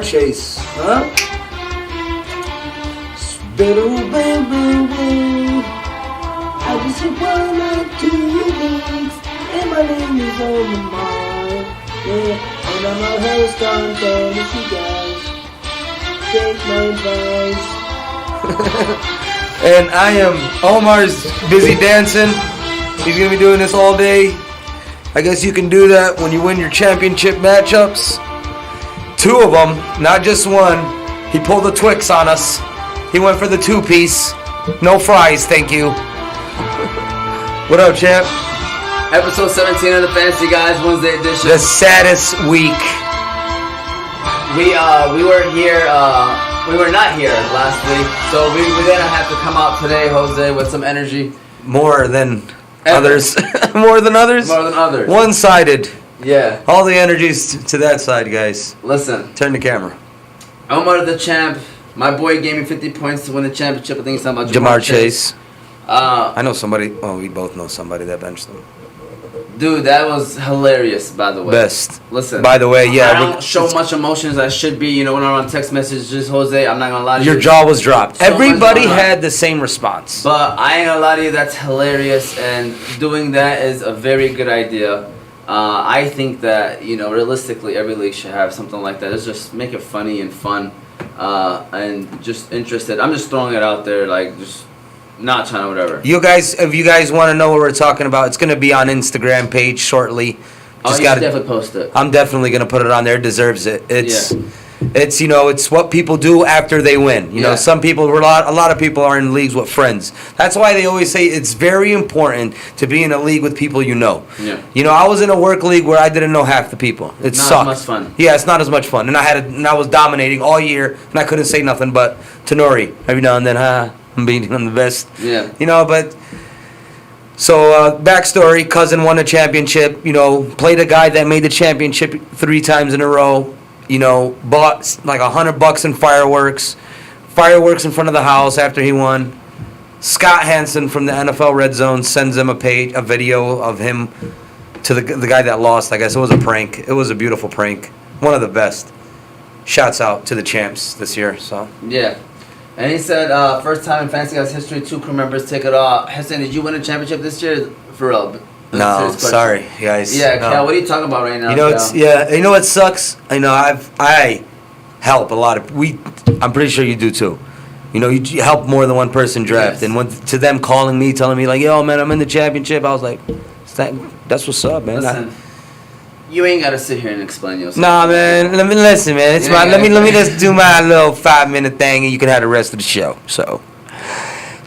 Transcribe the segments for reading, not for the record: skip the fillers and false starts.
Chase, huh? I just hit 1 or 2 weeks, and my name is Omar. Yeah, and I'm a host on Fantasy Guys. Take my advice. And I am Omar's busy dancing. He's gonna be doing this all day. I guess you can do that when you win your championship matchups. 2 of them, not just one. He pulled the Twix on us. He went for the 2-piece. No fries, thank you. What up, champ? Episode 17 of the Fantasy Guys Wednesday Edition. The saddest week. We were here. We were not here last week, so we're gonna have to come out today, Jose, with some energy. More than others. More than others? More than others. One-sided. Yeah. All the energies to that side, guys. Listen. Turn the camera. Omar the champ. My boy gave me 50 points to win the championship. I think he's talking about Jamar Chase. I I know somebody. Well, we both know somebody that benched them. Dude, that was hilarious, by the way. Best. Listen. By the way, yeah. I don't show much emotion as I should be. You know, when I'm on text messages, Jose, I'm not going to lie to you. Your jaw was dropped. So Everybody had the same response. But I ain't going to lie to you, that's hilarious. And doing that is a very good idea. I think that, you know, realistically, every league should have something like that. Let's just make it funny and fun and just interested. I'm just throwing it out there, like, just not trying to whatever. You guys, if you guys want to know what we're talking about, it's going to be on Instagram page shortly. Just you should definitely post it. I'm definitely going to put it on there. It deserves it. It's you know, it's what people do after they win. You know, some people, a lot of people are in leagues with friends. That's why they always say it's very important to be in a league with people you know. Yeah. You know, I was in a work league where I didn't know half the people. It sucked. Not as much fun. Yeah, it's not as much fun. And I was dominating all year, and I couldn't say nothing but to Nori every now and then. I'm beating him the best. Yeah. You know, but. So, backstory, cousin won a championship, you know, played a guy that made the championship 3 times in a row, you know, bought like $100 in fireworks in front of the house after he won. Scott Hansen from the NFL Red Zone sends him a video of him to the guy that lost. I guess it was a prank. It was a beautiful prank. One of the best. Shouts out to the champs this year, so. Yeah. And he said, first time in Fantasy Guys history, 2 crew members take it off. Hassan, did you win a championship this year? For real? No, sorry, guys. Yeah, no. Cal, what are you talking about right now? You know, you know what sucks? I know I help a lot of I'm pretty sure you do too. You know, you help more than one person draft, yes. And to them calling me, telling me like, "Yo, man, I'm in the championship," I was like, "That's what's up, man." Listen, you ain't gotta sit here and explain yourself. Nah, man. Listen, man. It's let me just do my little 5-minute thing, and you can have the rest of the show. So,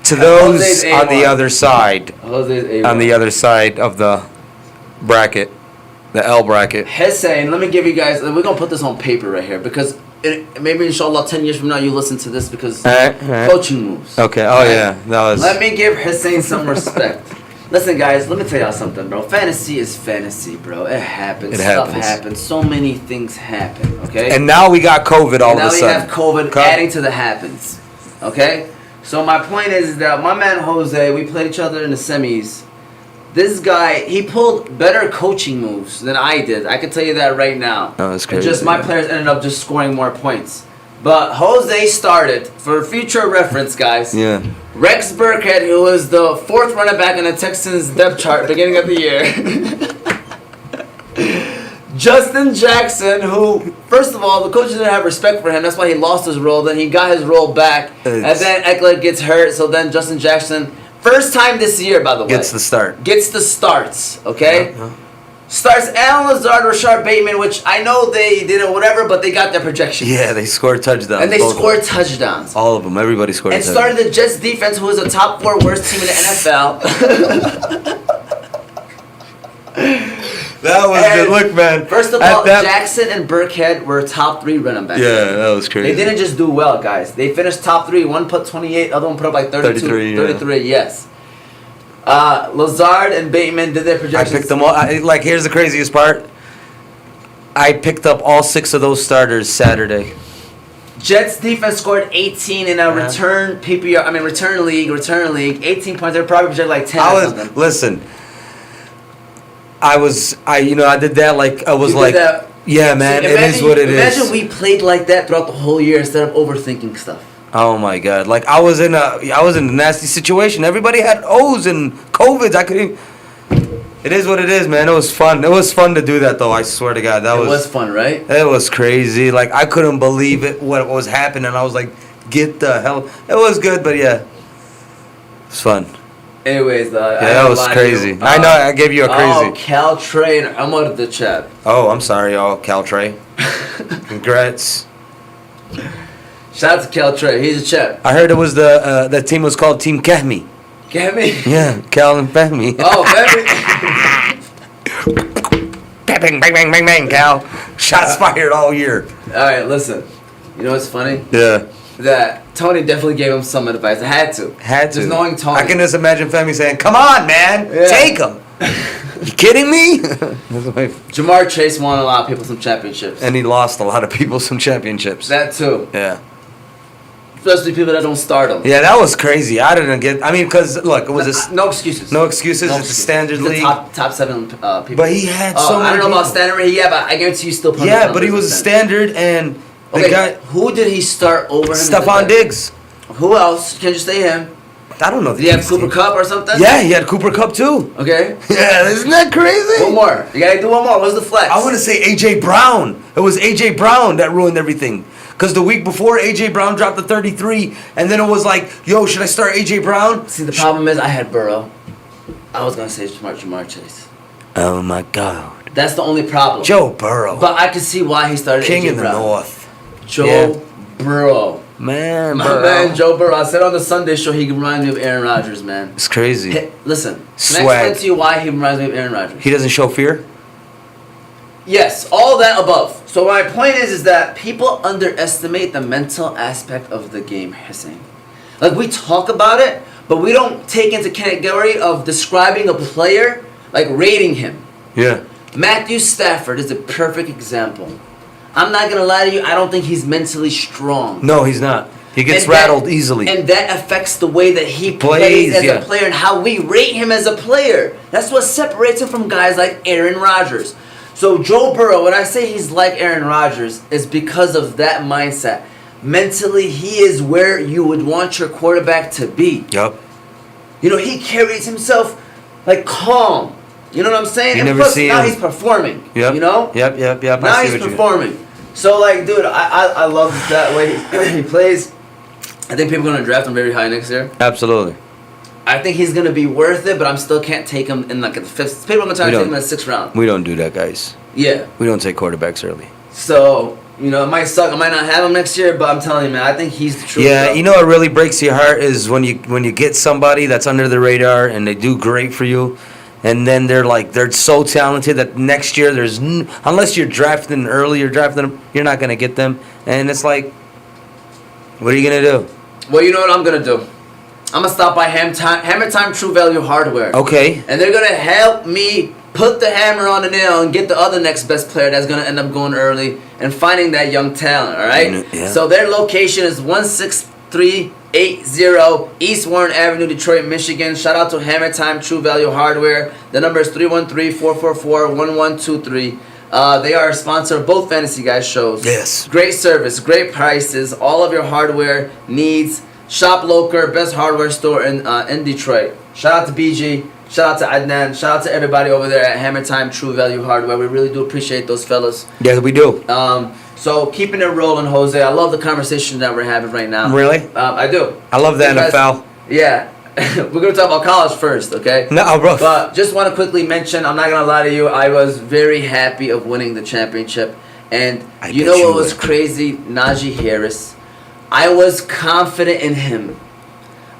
to those on the other side, on the other side of the bracket, the L bracket. Hussein, let me give you guys. We're gonna put this on paper right here because maybe inshallah 10 years from now you listen to this because coaching moves. Okay. Oh yeah, that was. Let me give Hussein some respect. Listen, guys, let me tell y'all something, bro. Fantasy is fantasy, bro. It happens. Stuff happens. So many things happen, okay? And now we got COVID all of a sudden. Now we have COVID adding to the happens, okay? So my point is that my man Jose, we played each other in the semis. This guy, he pulled better coaching moves than I did. I can tell you that right now. Oh, that's crazy. And just my players ended up just scoring more points. But Jose started, for future reference, guys. Yeah. Rex Burkhead, who was the 4th running back in the Texans depth chart beginning of the year. Justin Jackson, who, first of all, the coach didn't have respect for him. That's why he lost his role. Then he got his role back. And then Eckler gets hurt. So then Justin Jackson, first time this year, by the way. Gets the start. Gets the starts, okay? Yeah. Starts Alan Lazard, Rashard Bateman, which I know they didn't whatever, but they got their projections. Yeah, they scored touchdowns. And they scored touchdowns. All of them. Everybody scored touchdowns. And started the Jets defense, who was a top 4 worst team in the NFL. That was good. Look, man. First of all, Jackson and Burkhead were top 3 running backs. Yeah, that was crazy. They didn't just do well, guys. They finished top 3. One put 28, other one put up like 32. 33, yes. Lazard and Bateman did their projections. I picked them all. Here's the craziest part. I picked up all 6 of those starters Saturday. Jets defense scored 18 in a return league. 18 points. They're probably projected like 10 or something. Listen. I did that like I was like Yeah, man, See, it is what it is. Imagine we played like that throughout the whole year instead of overthinking stuff. Oh my God! Like I was in a nasty situation. Everybody had O's and COVIDs. I couldn't. It is what it is, man. It was fun. It was fun to do that, though. I swear to God, It was fun, right? It was crazy. Like I couldn't believe it what was happening. I was like, "Get the hell!" It was good, but yeah, it's fun. Anyways, Yeah, that was crazy. I know. I gave you a crazy. Oh, Cal Trey and Omar the chat. Oh, I'm sorry, y'all. Caltrey. Congrats. Shout out to Cal Trey. He's a chap. I heard it was the team was called Team Kahmi. Get me? Yeah, Cal and Fahmy. Oh, baby. Bang, bang, bang, bang, bang, Cal. Shots fired all year. All right, listen. You know what's funny? Yeah. That Tony definitely gave him some advice. I had to. Just knowing Tony. I can just imagine Fahmy saying, "Come on, man, Yeah. take him." You kidding me? Jamar Chase won a lot of people some championships. And he lost a lot of people some championships. That too. Yeah. Especially people that don't start them. Yeah, that was crazy. I didn't get. I mean, because look, it was No excuses. no excuses. It's a standard He's league. the top 7 people. But he had so many. I don't know about people. standard. Yeah, but I guarantee you still. put Yeah, the but he numbers was a in standard, and the Okay, guy who did he start over him? Stephon Diggs. Who else? Can you say him? I don't know. Did he have Cooper Cup or something? Yeah, he had Cooper Cup too. Okay. Yeah, isn't that crazy? One more. You gotta do one more. What's the flex? I want to say AJ Brown. It was AJ Brown that ruined everything. Because the week before, AJ Brown dropped the 33, and then it was like, yo, should I start AJ Brown? See, the problem is I had Burrow. I was gonna say Jamar Chase. Oh my God. That's the only problem. Joe Burrow. But I can see why he started King AJ in the Brown. North. Joe Burrow. Man, My Burrow. man, Joe Burrow. I said on the Sunday show he reminds me of Aaron Rodgers, man. It's crazy. Hey, listen, can I Swag. explain to you why he reminds me of Aaron Rodgers? He doesn't show fear? Yes, all that above. So my point is that people underestimate the mental aspect of the game, Hussein. Like we talk about it, but we don't take into category of describing a player, like rating him. Yeah. Matthew Stafford is a perfect example. I'm not gonna lie to you, I don't think he's mentally strong. No, he's not. He gets And that- rattled easily. And that affects the way that he Plays, plays as yeah. a player and how we rate him as a player. That's what separates him from guys like Aaron Rodgers. So Joe Burrow, when I say he's like Aaron Rodgers, is because of that mindset. Mentally, he is where you would want your quarterback to be. Yup. You know, he carries himself like calm. You know what I'm saying? You And never plus, see now him. he's performing. Yep. You know? Yep. Now I see he's what you- performing. So, like, dude, I love that way he plays. I think people are going to draft him very high next year. Absolutely. I think he's going to be worth it, but I still can't take him in like the 5th. People are going to try to We take him don't. in the 6th round. We don't do that, guys. Yeah. We don't take quarterbacks early. So, you know, it might suck. I might not have him next year, but I'm telling you, man, I think he's the truth. Yeah, you know what really breaks your heart is when you get somebody that's under the radar and they do great for you, and then they're so talented that next year unless you're drafting early, you're not gonna get them, and it's like, what are you gonna do? Well, you know what I'm going to do? I'm going to stop by Hammer Time True Value Hardware. Okay. And they're going to help me put the hammer on the nail and get the other next best player that's going to end up going early and finding that young talent, all right? Yeah. So their location is 16380 East Warren Avenue, Detroit, Michigan. Shout out to Hammer Time True Value Hardware. The number is 313-444-1123. They are a sponsor of both Fantasy Guys shows. Yes. Great service, great prices, all of your hardware needs. Shop local, best hardware store in Detroit. Shout out to BG, shout out to Adnan, shout out to everybody over there at Hammer Time True Value Hardware. We really do appreciate those fellas. Yeah, we do. So keeping it rolling, Jose. I love the conversation that we're having right now. Really? I do. I love the Because- NFL. Yeah. We're going to talk about college first, okay? No, bro. But just want to quickly mention, I'm not going to lie to you, I was very happy of winning the championship. And I you bet know you what was would. crazy? Najee Harris. I was confident in him.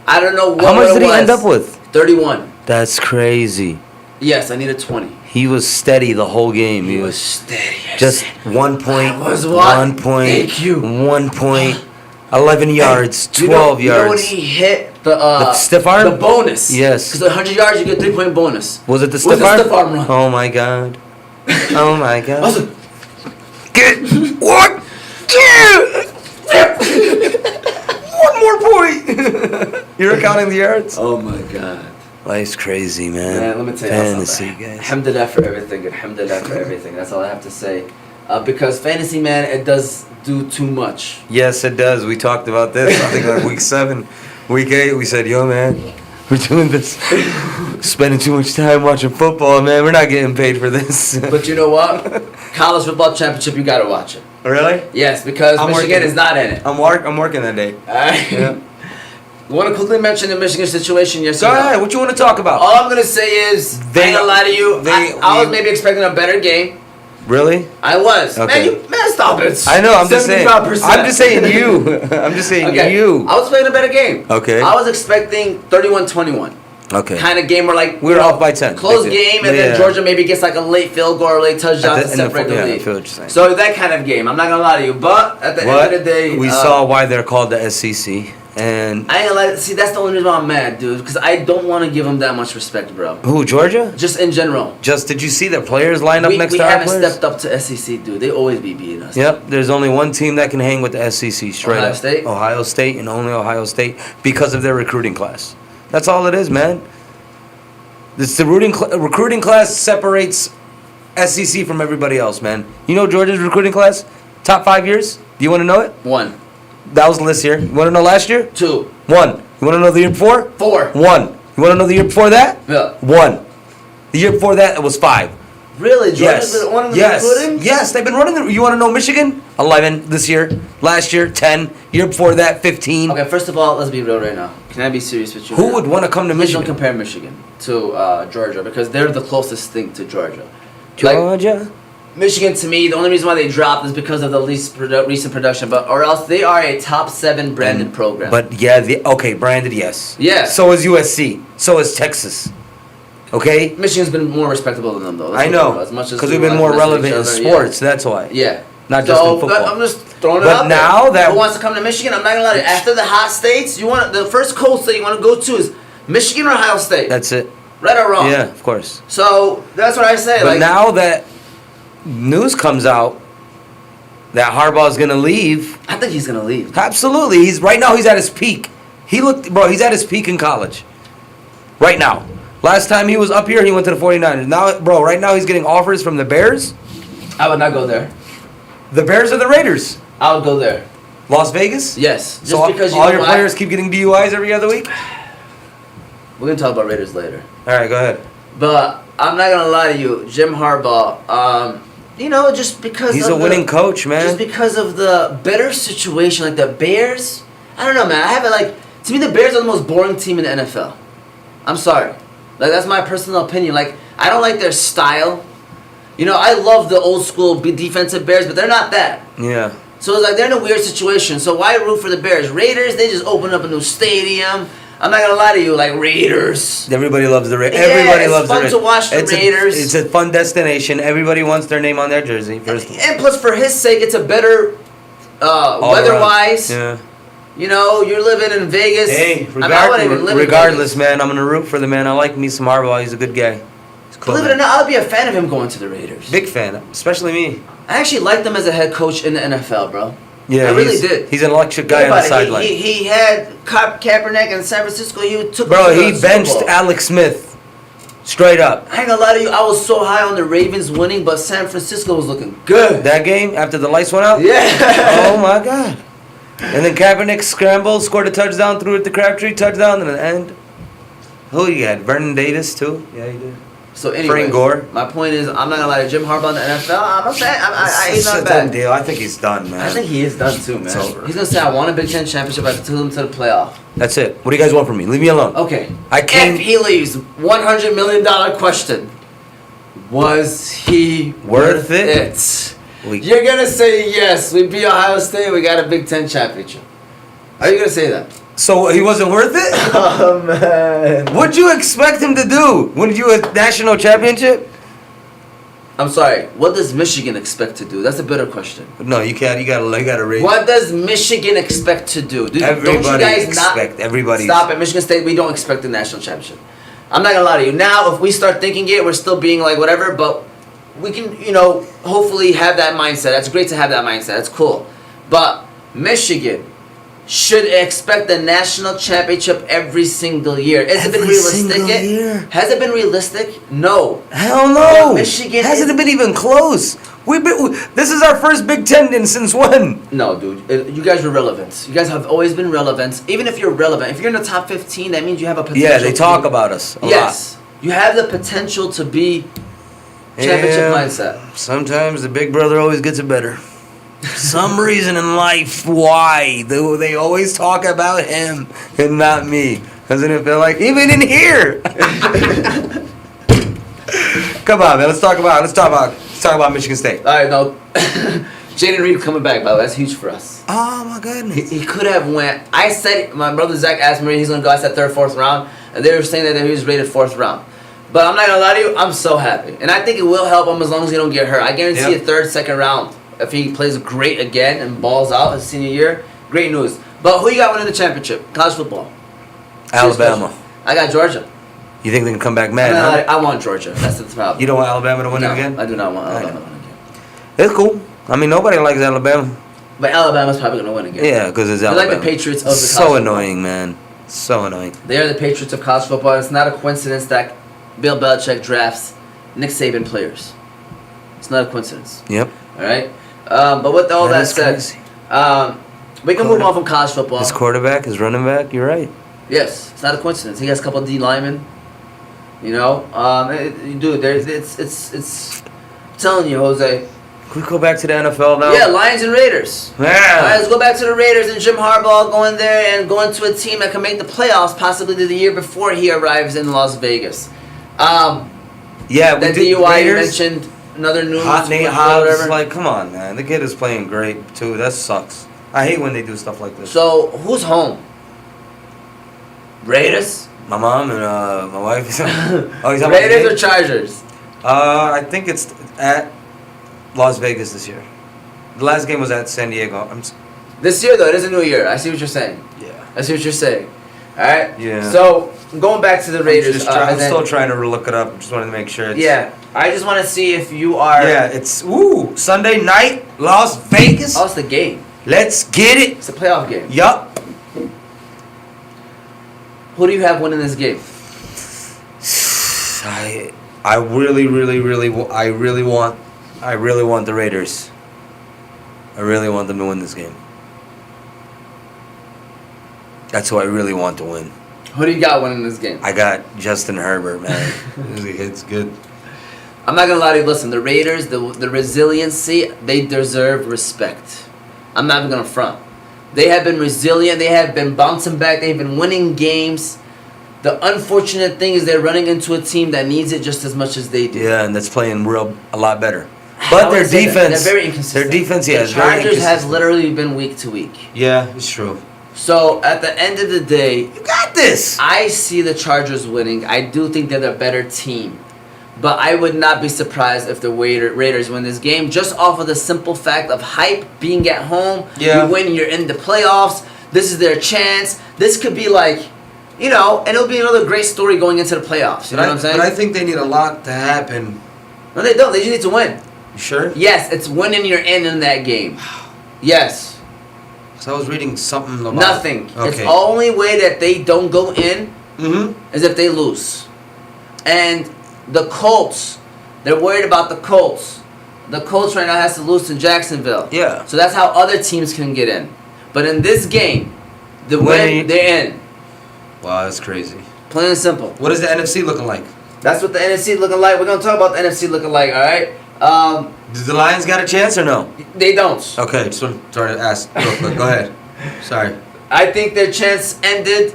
I don't know what How much it did he was. end up with? 31. That's crazy. Yes, I needed 20. He was steady the whole game. He was steady. just 1 point. I was what? 1 point. Thank you. 1 point. 11 yards. 12 You know when yards. he hit the stiff arm? The bonus. Yes. Because 100 yards, you get a 3-point bonus. Was it the Was stiff the arm? stiff arm run. Oh my god. Oh my god. I was like, Get what? One more point. You're counting the yards? oh my God. Life's crazy, man. Man, let me tell you Fantasy, something. guys. Alhamdulillah for everything. Alhamdulillah for everything. That's all I have to say. because fantasy, man, it does do too much. Yes, it does. We talked about this. I think like week 7, week 8. We said, "Yo, man, we're doing this, spending too much time watching football, man. We're not getting paid for this." But you know what? College football championship, you gotta watch it. Really? Yes, because Michigan is not in it. I'm working that day. Alright. Yeah. You want to quickly mention the Michigan situation? Yes. Go ahead. What you want to talk about? All I'm gonna say is, I ain't gonna lie to you. I was maybe expecting a better game. Really? I was. Okay. Man, stop it. I know. I'm just saying. 75%. I'm just saying you. I'm just saying you. I was expecting a better game. Okay. I was expecting 31-21. Okay. Kind of game where like we were off by 10. Close game, and then Georgia maybe gets like a late field goal or late touchdown to separate the lead. I feel what you're saying. So that kind of game. I'm not gonna lie to you, but at the end of the day, we saw why they're called the SEC, and I ain't gonna lie. See, that's the only reason why I'm mad, dude. Because I don't want to give them that much respect, bro. who, Georgia? Just in general. Did you see the players line up next to our players? We haven't stepped up to SEC, dude. They always be beating us. Yep. There's only one team that can hang with the SEC straight Ohio up. State? Ohio State, and only Ohio State because of their recruiting class. That's all it is, man. It's the recruiting class separates SEC from everybody else, man. You know Georgia's recruiting class? Top 5 years? Do you want to know it? 1. That was this year. You want to know last year? 2. 1. You want to know the year before? 4. 1. You want to know the year before that? Yeah. 1. The year before that, it was 5. Really? Georgia's been one of the recruiting? Yes, they've been running. You want to know Michigan? 11 this year. Last year, 10. Year before that, 15. Okay, first of all, let's be real right now. Can I be serious with you? Who would want to come to Please Michigan? don't compare Michigan to Georgia because they're the closest thing to Georgia. Georgia? Michigan, to me, the only reason why they dropped is because of the recent production, or else they are a top 7 branded program. But yeah, branded, yes. Yeah. So is USC. So is Texas. Okay? Michigan's been more respectable than them, though. I know. Because we've been more relevant in sports, that's why. Yeah. Not just in football. I'm just throwing it out there. Now that who wants to come to Michigan? I'm not gonna lie to you. After the hot states, the first cold state you want to go to is Michigan or Ohio State. That's it. Right or wrong? Yeah, of course. So that's what I say. But now that news comes out that Harbaugh's gonna leave, I think he's gonna leave. absolutely. Right now he's at his peak. He's at his peak in college. Right now. Last time he was up here, he went to the 49ers. Now, right now he's getting offers from the Bears. I would not go there. The Bears or the Raiders? I would go there. Las Vegas? Yes. Just So because all your players keep getting DUIs every other week? We're gonna talk about Raiders later. All right, go ahead. But I'm not gonna lie to you, Jim Harbaugh. Just because he's a winning coach, man. Just because of the better situation, like the Bears. I don't know, man. I have it like to me, the Bears are the most boring team in the NFL. I'm sorry, like that's my personal opinion. Like I don't like their style. I love the old school defensive Bears, but they're not that. Yeah. So it's like they're in a weird situation. So why root for the Bears? Raiders, they just opened up a new stadium. I'm not gonna lie to you, like Raiders. Everybody loves the Raiders. Yeah, Everybody loves the Raiders. It's fun to watch the Raiders. It's a fun destination. Everybody wants their name on their jersey. And plus, for his sake, it's a better weather-wise. Yeah. You're living in Vegas. Hey, regardless, regardless, man, I'm gonna root for the man. I like me some Harbaugh. He's a good guy. Believe it or not, I'll be a fan of him going to the Raiders. Big fan, especially me. I actually liked him as a head coach in the NFL, bro. Yeah, I really did. He's an electric guy on the sideline. He had Kaepernick in San Francisco. He took. Bro, he benched Alex Smith. Straight up. I ain't gonna lie to you, I was so high on the Ravens winning, but San Francisco was looking good. That game after the lights went out. Yeah. Oh my God. And then Kaepernick scrambled, scored a touchdown, threw it to Crabtree, touchdown, and an end. Who you had? Vernon Davis too. Yeah, he did. So anyway, Frank Gore. My point is, I'm not gonna lie to Jim Harbaugh in the NFL. I'm a fan. He's not It's a bad. done deal. I think he's done, man. I think he is done too, man. It's over. He's gonna say, "I won a Big Ten championship. I took him to the playoff." That's it. What do you guys want from me? Leave me alone. Okay. I can't. If he leaves, $100 million question: was he Worth it? You're gonna say yes. We beat Ohio State. We got a Big Ten championship. Are you gonna say that? So he wasn't worth it? Oh man. What'd you expect him to do? Wouldn't you a national championship? I'm sorry. What does Michigan expect to do? That's a better question. No, you can't. You gotta raise. What does Michigan expect to do? Everybody Everybody. Stop at Michigan State. We don't expect the national championship. I'm not gonna lie to you. Now, if we start thinking it, we're still being like whatever. But we can, hopefully have that mindset. That's great to have that mindset. That's cool. But Michigan, should expect the national championship every single year. Has it been Every realistic single yet? year? Has it been realistic? No. Hell no. Michigan hasn't is- been even close. This is our first Big Ten in since when? No, dude. You guys were relevant. You guys have always been relevant. Even if you're relevant, if you're in the top 15, that means you have a potential. Yeah, they to talk be- about us a lot. Yes. You have the potential to be championship Yeah. mindset. Sometimes the big brother always gets it better. Some reason in life, why? They always talk about him and not me. Doesn't it feel like, even in here? Come on, man. Let's talk about Michigan State. All right, no. Jaden Reed coming back, by the way. That's huge for us. Oh my goodness. He could have went. I said, my brother Zach asked me he's gonna go. I said third, fourth round, and they were saying that he was rated fourth round. But I'm not gonna lie to you, I'm so happy, and I think it will help him as long as he don't get hurt. I guarantee Yep. a third, second round if he plays great again and balls out his senior year. Great news. But who you got winning the championship? College football. Alabama. I got Georgia. You think they can come back mad, huh? I want Georgia. That's the problem. You don't want Alabama to win No, it again? I do not want I Alabama know. to win again. It's cool. I mean, nobody likes Alabama. But Alabama's probably gonna win again. Yeah, because it's They're Alabama. like the Patriots of the So college annoying, man. So annoying. They are the Patriots of college football. It's not a coincidence that Bill Belichick drafts Nick Saban players. It's not a coincidence. Yep. All right. But with all that is said, crazy. we can move on from college football. His quarterback, his running back, you're right. Yes, it's not a coincidence. He has a couple of D linemen. You know, dude, it's. I'm telling you, Jose. Can we go back to the NFL now? Yeah, Lions and Raiders. All right, Yeah. let's go back to the Raiders and Jim Harbaugh going there and going to a team that can make the playoffs possibly the year before he arrives in Las Vegas. Yeah, we That did DUI you Raiders. mentioned, another news. Hot Nate whatever. Hobbs, like, come on, man. The kid is playing great, too. That sucks. I hate when they do stuff like this. So, who's home? Raiders? My mom and my wife. Oh, he's talking about Raiders the or game? Chargers? I think it's at Las Vegas this year. The last game was at San Diego. This year, though, it is a new year. I see what you're saying. Yeah. I see what you're saying. All right? Yeah. So, going back to the Raiders. I'm and then- still trying to look it up. Just wanted to make sure. It's, Yeah. I just want to see if you are. Yeah, it's Sunday night, Las Vegas. Oh, it's the game. Let's get it. It's a playoff game. Yup. Who do you have winning this game? I really want the Raiders. I really want them to win this game. That's who I really want to win. Who do you got winning this game? I got Justin Herbert, man. It's good. I'm not gonna lie to you. Listen, the Raiders, the resiliency, they deserve respect. I'm not even gonna front. They have been resilient. They have been bouncing back. They've been winning games. The unfortunate thing is they're running into a team that needs it just as much as they do. Yeah, and that's playing a lot better. I But their would say that. defense, They're very inconsistent. Their defense, yeah, the is very Chargers have inconsistent. literally been week to week. Yeah, it's true. So at the end of the day, You got this. I see the Chargers winning. I do think they're the better team. But I would not be surprised if the Raiders win this game just off of the simple fact of hype, being at home. Yeah. You win, you're in the playoffs. This is their chance. This could be like, you know, and it'll be another great story going into the playoffs. You know what I'm saying? But I think they need a lot to happen. No, they don't. They just need to win. You sure? Yes, it's winning you're in that game. Yes. So I was reading something about Nothing. Okay. It's the only way that they don't go in Mm-hmm. is if they lose. And the Colts, they're worried about the Colts. The Colts right now has to lose to Jacksonville. Yeah. So that's how other teams can get in. But in this game, the win, they're in. Wow, that's crazy. Plain and simple. What is the NFC looking like? That's what the NFC looking like. We're going to talk about the NFC looking like, all right? Does the Lions got a chance or no? They don't. Okay, just sorry to ask real quick. Go ahead. Sorry. I think their chance ended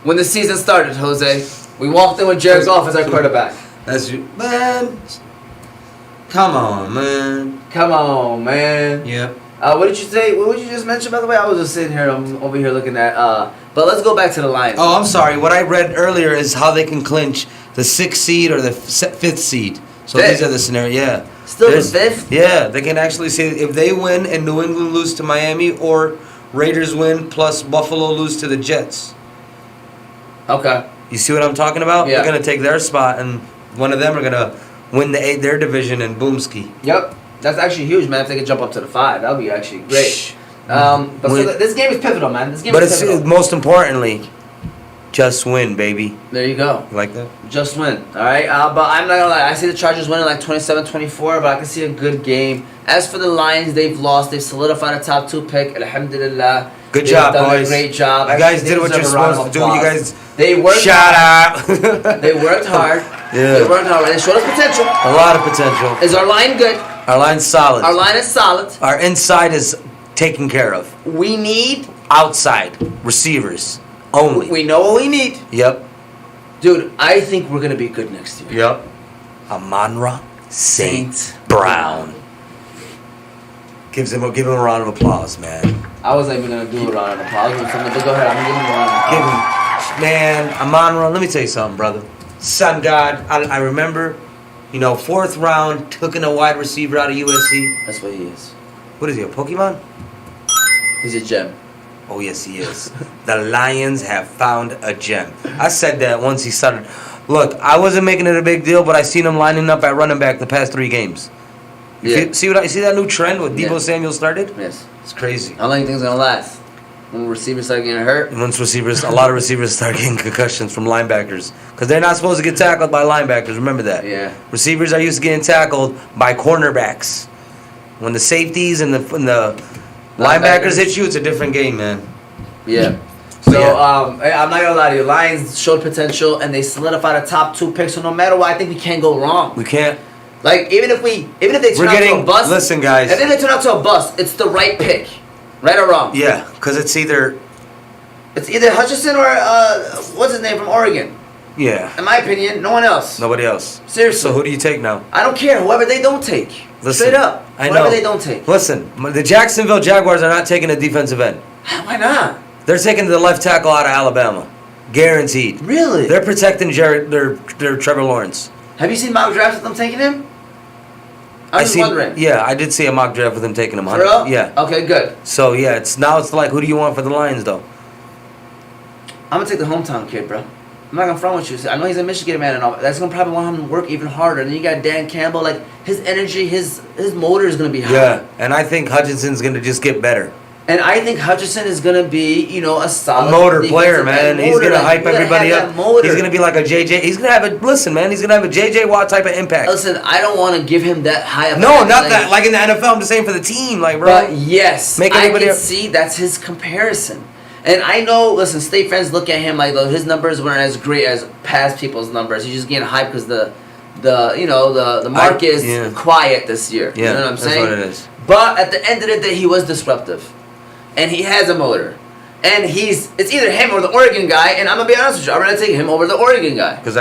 when the season started, Jose. We walked in with Jared Goff as our quarterback. That's you, man. Come on, man. Come on, man. Yep. What did you say? What did you just mention, by the way? I was just sitting here. I'm over here looking at. But let's go back to the Lions. Oh, I'm sorry. What I read earlier is how they can clinch the 6th seed or the 5th seed. So Fifth. these are the scenarios. Yeah. Still There's- the 5th? Yeah, they can actually say if they win and New England lose to Miami or Raiders win plus Buffalo lose to the Jets. Okay. You see what I'm talking about? Yeah. They're gonna take their spot, and one of them are gonna win their division and boomski. Yep. That's actually huge, man. If they could jump up to the 5, that would be actually great. But so Win. this game is pivotal, man. This game But is it's pivotal. most importantly, just win, baby. There you go. You like that? Just win. All right. But I'm not gonna lie. I see the Chargers winning like 27-24, but I can see a good game. As for the Lions, they've lost. They've solidified a top 2 pick. Alhamdulillah. Good They've job, done boys. A great job. You Actually, guys they did what deserve you're a round supposed of to do. You applause. guys They worked shout hard. out. They worked hard. Yeah. They worked hard. They showed us potential. A lot of potential. Is our line good? Our line's solid. Our line is solid. Our inside is taken care of. We need. Outside receivers only. We know what we need. Yep. Dude, I think we're gonna be good next year. Yep. Amonra St. Saint Brown. Give him a round of applause, man. I wasn't even gonna do a round of applause. Go ahead. I'm gonna give him a round of Give applause. him, man, Amonra. Let me tell you something, brother. Sun God. I remember, 4th round, taking a wide receiver out of USC. That's what he is. What is he, a Pokemon? He's a gem. Oh, yes, he is. The Lions have found a gem. I said that once he started. Look, I wasn't making it a big deal, but I seen him lining up at running back the past 3 games. Yeah. See that new trend with Deebo Yeah. Samuel started? Yes. It's crazy. How long do you think it's gonna last? When receivers start getting hurt? And once a lot of receivers start getting concussions from linebackers, because they're not supposed to get tackled by linebackers. Remember that. Yeah. Receivers are used to getting tackled by cornerbacks. When the safeties and the linebackers hit you, it's a different game, man. Yeah. So Yeah. I'm not gonna lie to you. Lions showed potential and they solidified a top 2 pick. So no matter what, I think we can't go wrong. We can't. Like even if they turn out to a bust, Listen, guys. if they turn out to a bust, it's the right pick, right or wrong. Yeah, because it's either. It's either Hutchinson or what's his name from Oregon. Yeah. In my opinion, no one else. Nobody else. Seriously. So who do you take now? I don't care. Whoever they don't take. Listen, Straight up. I Whoever know. they don't take. Listen, the Jacksonville Jaguars are not taking a defensive end. Why not? They're taking the left tackle out of Alabama, guaranteed. Really? They're protecting their Trevor Lawrence. Have you seen mock drafts with them taking him? I'm just wondering. Yeah, I did see a mock draft with them taking him. For real? Yeah. Okay, good. So yeah, it's like, who do you want for the Lions though? I'm gonna take the hometown kid, bro. I'm not gonna front with you. I know he's a Michigan man and all. That's gonna probably want him to work even harder. And then you got Dan Campbell. Like his energy, his motor is gonna be high. Yeah, and I think Hutchinson's gonna just get better. And I think Hutchinson is gonna be, a solid A motor defensive player, end man. He's motor. gonna Like, hype you gotta everybody have up. that motor. He's gonna be like a JJ. He's gonna have a listen, man. He's gonna have a JJ Watt type of impact. Listen, I don't want to give him that high. Of No, an not accolade. that. Like in the NFL, I'm just saying for the team, like bro. But yes, Make I everybody can up- see that's his comparison. And I know, listen, State fans look at him like though his numbers weren't as great as past people's numbers. He's just getting hyped because the market is yeah. quiet this year. Yeah, You know what I'm that's saying? what it is. But at the end of the day, he was disruptive, and he has a motor. And it's either him or the Oregon guy. And I'm gonna be honest with you, I'm gonna take him over the Oregon guy. Because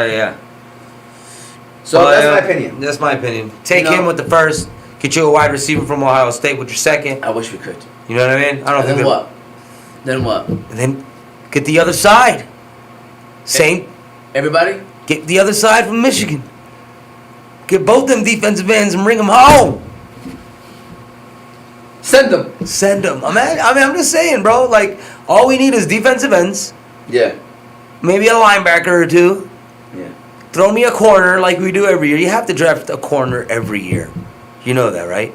So that's my opinion. That's my opinion. Take You know? him with the first. Get you a wide receiver from Ohio State with your second. I wish we could. You know what I mean? I don't And think. then what? Then what? And then get the other side. Everybody? Get the other side from Michigan. Get both them defensive ends and bring them home. Send them. Send them. I'm just saying, bro. Like, all we need is defensive ends. Yeah. Maybe a linebacker or 2. Yeah. Throw me a corner like we do every year. You have to draft a corner every year. You know that, right?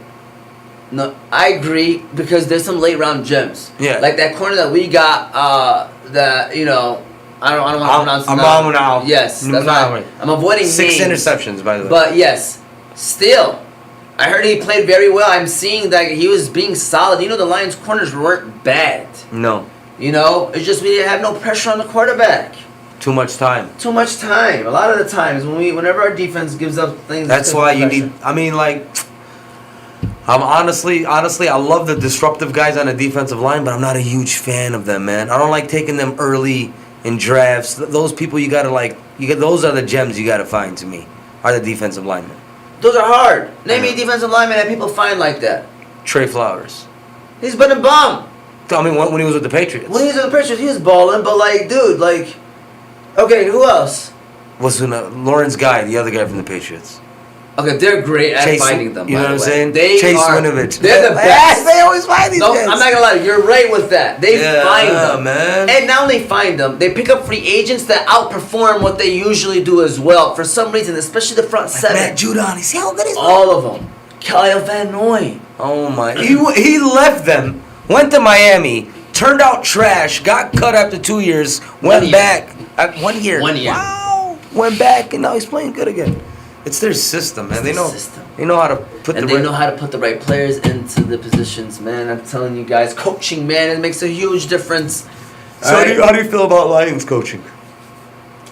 No, I agree because there's some late round gems. Yeah. Like that corner that we got. I don't want to pronounce. I'm now. now. Yes, that's Now. right. I'm avoiding 6 names. interceptions, by the way. But yes, still, I heard he played very well. I'm seeing that he was being solid. The Lions' corners weren't bad. No. It's just we didn't have no pressure on the quarterback. Too much time. Too much time. A lot of the times whenever our defense gives up things. That's it's why you pressure. need. I'm honestly, I love the disruptive guys on the defensive line, but I'm not a huge fan of them, man. I don't like taking them early in drafts. Those people you gotta those are the gems you gotta find to me. Are the defensive linemen. Those are hard. Name me a defensive lineman that people find like that. Trey Flowers. He's been a bum. I mean, when he was with the Patriots. When he was in the Patriots, he was balling, but okay, who else? Was Lawrence Guy, the other guy from the Patriots. Okay, they're great at Chase, finding them. you know by what I'm the way. saying? They Chase are, Winovich. They're the Yes, best. they always find these No, guys. I'm not gonna lie. You're right with that. They find them, man. and not only find them, they pick up free agents that outperform what they usually do as well. For some reason, especially the front seven. Matt Judon, see how good he's All of them. Kyle Van Noy. Oh my! He left them went to Miami, turned out trash, got cut after 2 years, went back. 1 year. 1 year. Wow. Went back, and now he's playing good again. It's their system, man. They know how to put and they know how to put the right players into the positions, man. I'm telling you guys, coaching, man, it makes a huge difference. So how do you feel about Lions coaching?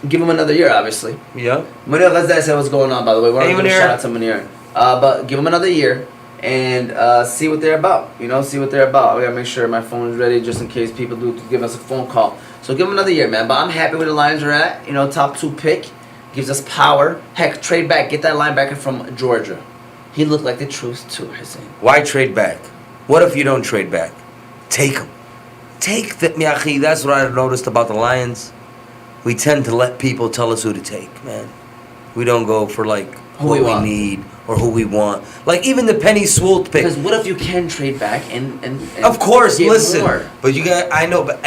Give him another year, obviously. Yeah. Munir, let's say what's going on, by the way. We're going to give a Munir. shout out to Munir. But give him another year and see what they're about. You know, see what they're about. We got to make sure my phone is ready just in case people do give us a phone call. So give him another year, man. But I'm happy where the Lions are at. You know, top 2 pick. Gives us power. Heck, trade back. Get that linebacker from Georgia. He looked like the truth, too, Hussein. Why trade back? What if you don't trade back? Take him. Take the Miyachi. That's what I've noticed about the Lions. We tend to let people tell us who to take, man. We don't go for, like, Who what we we want. need or who we want. Like, even the Penny Swolt pick. Because what if you can trade back and Of course, get listen. more? But you got, I know, but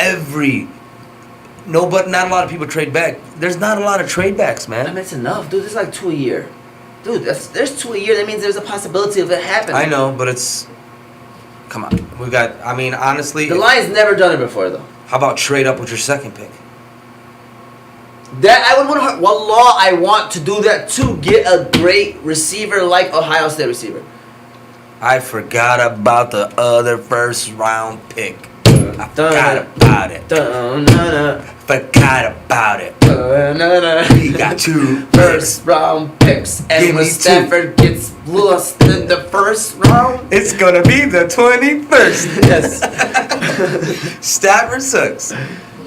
not a lot of people trade back. There's not a lot of trade backs, I man. mean, it's enough, dude. It's like 2 a year. Dude, there's 2 a year. That means there's a possibility of it happening. I know, but it's, come on. We got, I mean, honestly. The Lions never done it before, though. How about trade up with your second pick? That I would want to. Wallah, I want to do that to get a great receiver like Ohio State receiver. I forgot about the other first round pick. I forgot about it. Forgot about it. We got 2 first round picks, and Give when me 2. Stafford gets lost in the first round, It's gonna be the 21st. yes. Stafford sucks.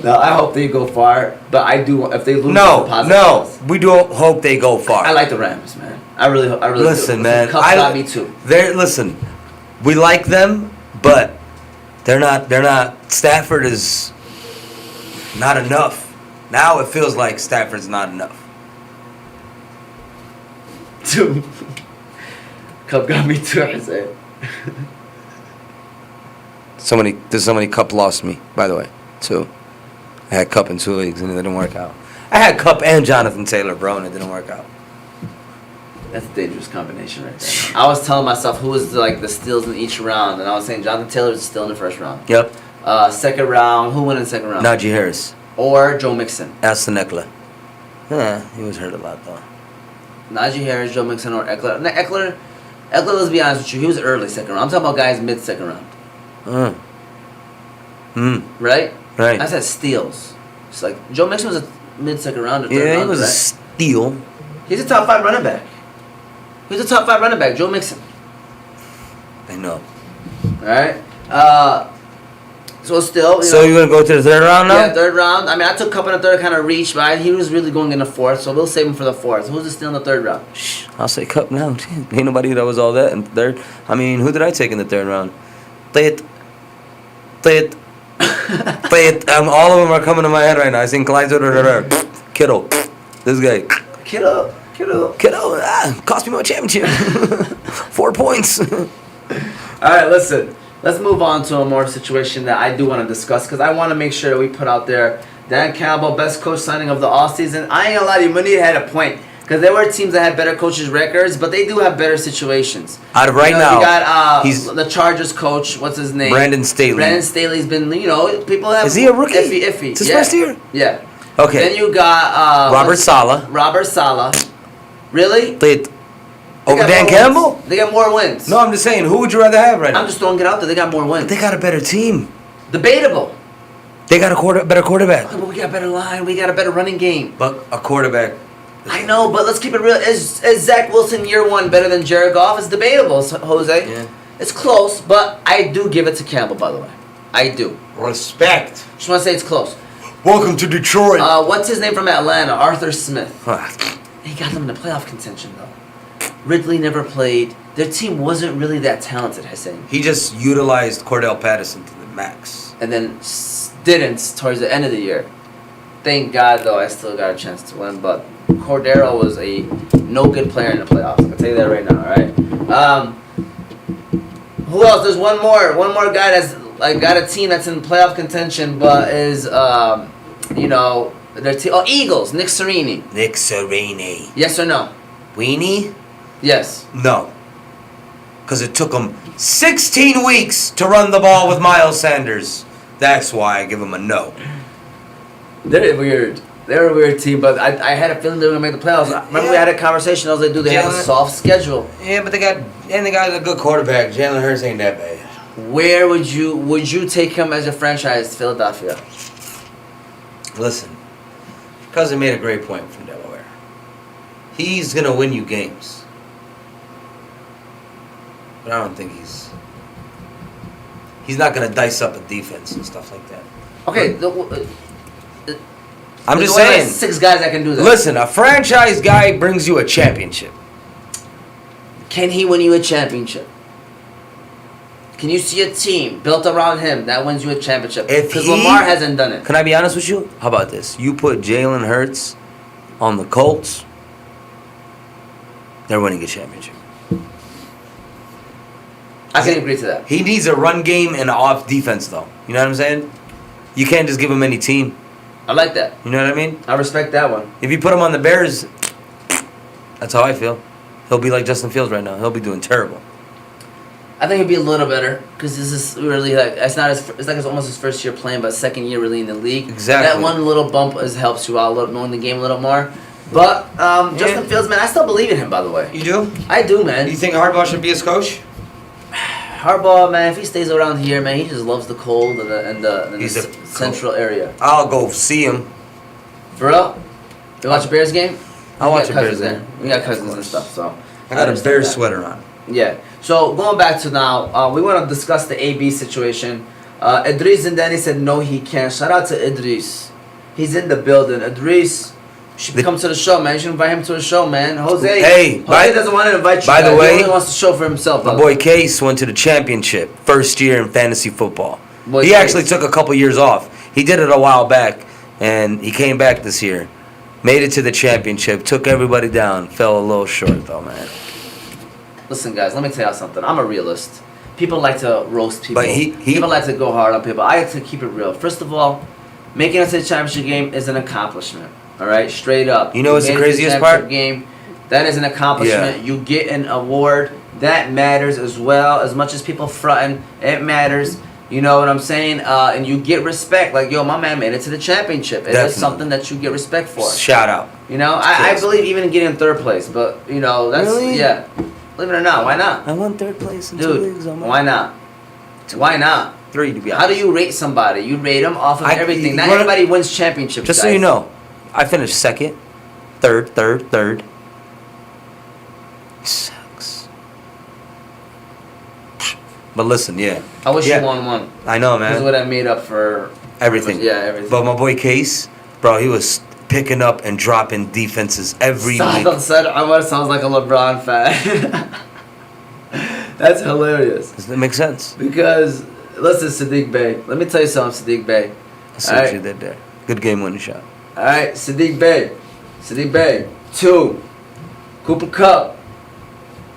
No, I hope they go far, but I do. If they lose, No, it's positive. no, we don't hope they go far. I like the Rams, man. I really Listen, do. man. Cubs got me too. Listen, we like them, but they're not. Stafford is not enough. Now it feels like Stafford's not enough. Dude, Cub got me too. I say. There's somebody Cup lost me, by the way, too. I had Cup in 2 leagues and it didn't work out. I had Cup and Jonathan Taylor, bro, and it didn't work out. That's a dangerous combination right there. I was telling myself who was the steals in each round, and I was saying Jonathan Taylor was still in the first round. Yep. Second round, who won in the second round? Najee Harris. Or Joe Mixon. Eckler. Yeah, he was hurt a lot, though. Najee Harris, Joe Mixon, or Eckler. Now, Eckler, let's be honest with you, he was early second round. I'm talking about guys mid-second round. Right? Right. I said steals. It's like Joe Mixon was a mid-second rounder. Yeah, he was a steal. He's a top 5 running back. He's a top 5 running back, Joe Mixon. I know. Alright? So still, So you're going to go to the third round now? Yeah, third round. I mean, I took Cup in the third, kind of reached, but he was really going in the fourth, so we'll save him for the fourth. Who's still in the third round? Shh, I'll say Cup now. Ain't nobody that was all that in third. I mean, who did I take in the third round? All of them are coming to my head right now. I think Kittle. This guy. Kiddo. Cost me my championship. 4 points. Alright, listen. Let's move on to a more situation that I do want to discuss, because I want to make sure that we put out there Dan Campbell, best coach signing of the offseason. I ain't gonna lie to you, Munir had a point. Because there were teams that had better coaches' records, but they do have better situations. Out of right now, now, you got he's the Chargers coach. What's his name? Brandon Staley. Brandon Staley's been, people have. Is he a rookie? Iffy. It's his first year? Yeah. Okay. Then you got Robert Saleh. Really? Over Dan more Campbell? wins. They got more wins. No, I'm just saying, who would you rather have right now? I'm just throwing it out there. They got more wins. They got a better team. Debatable. They got a better quarterback. But we got a better line. We got a better running game. But a quarterback. I know, but let's keep it real. Is Zach Wilson year 1 better than Jared Goff? It's debatable, Jose. Yeah. It's close, but I do give it to Campbell, by the way. I do. Respect. Just want to say it's close. Welcome to Detroit. What's his name from Atlanta? Arthur Smith. He got them in the playoff contention, though. Ridley never played. Their team wasn't really that talented, Hussein. He just utilized Cordell Patterson to the max. And then didn't towards the end of the year. Thank God, though, I still got a chance to win. But Cordero was a no good player in the playoffs. I'll tell you that right now, all right? Who else? There's one more guy that's got a team that's in playoff contention, but is their team. Oh, Eagles. Nick Sirianni. Nick Sirianni. Yes or no? Weenie? Yes. No. Because it took them 16 weeks to run the ball with Miles Sanders. That's why I give them a no. They're weird. They're a weird team, but I had a feeling they were gonna make the playoffs. Remember we had a conversation. I was like, dude, they have a soft schedule. Yeah, but they got a good quarterback. Jalen Hurts ain't that bad. Where would you take him as a franchise, Philadelphia? Listen, cousin made a great point from Delaware. He's gonna win you games, but I don't think he's not gonna dice up a defense and stuff like that. Okay, I'm just There's saying. only 6 guys that can do that. Listen, a franchise guy brings you a championship. Can he win you a championship? Can you see a team built around him that wins you a championship? Because Lamar hasn't done it. Can I be honest with you? How about this? You put Jalen Hurts on the Colts, they're winning a championship. I can agree to that. He needs a run game and an off defense, though. You know what I'm saying? You can't just give him any team. I like that. You know what I mean? I respect that one. If you put him on the Bears, that's how I feel. He'll be like Justin Fields right now. He'll be doing terrible. I think he'd be a little better because this is really like it's like it's almost his first year playing, but second year really in the league. Exactly. That one little bump helps you out a little, knowing the game a little more. But Justin Fields, man, I still believe in him. By the way, You do? I do, man. You think Harbaugh should be his coach? Harbaugh, man, if he stays around here, man, he just loves the cold and the central area. I'll go see him. For real? You watch a Bears game? I'll watch We a got Bears cousins game. there. We got cousins and stuff, so I got a understand Bears that. sweater on. Yeah. So going back to now, we want to discuss the AB situation. Idris and Danny said no, he can't. Shout out to Idris. He's in the building. Idris should come to the show, man. You should invite him to the show, man. Jose. Hey, Jose doesn't want to invite you. by the guys. way, he only wants to show for himself. My boy Case went to the championship, first year in fantasy football. Boy He Case. actually took a couple years off. He did it a while back, and he came back this year. Made it to the championship, took everybody down. Fell a little short, though, man. Listen, guys, let me tell you something. I'm a realist. People like to roast people. But people like to go hard on people. I like to keep it real. First of all, making it to the championship game is an accomplishment. All right, straight up. You know what's the made it to craziest championship part? Game, that is an accomplishment. Yeah. You get an award. That matters as well. As much as people fronting, it matters. You know what I'm saying? And you get respect. Like, yo, my man made it to the championship. It is Definitely. something that you get respect for. Shout out. You know, I crazy. believe even in getting third place, but you know, that's Really? yeah. Believe it or not, why not? I won third place in 2 Dude, leagues. Omar. why not? Why not? 3 to be honest. How do you rate somebody? You rate them off of everything. Not you wanna- everybody wins championships. Just so guys. you know, I finished second, third. Sucks. But listen, yeah. I wish Yeah. you won one. I know, This man. would have made up for Everything. Yeah, everything. But my boy Case, bro, he was picking up and dropping defenses every week. Omar sounds like a LeBron fan. That's hilarious. Does that make sense? Because listen, Sadiq Bey. Let me tell you something, Sadiq Bey. I see what Alright. you did there. Good game winning shot. All right, Sadiq Bey. Sadiq Bey. 2. Cooper Cup.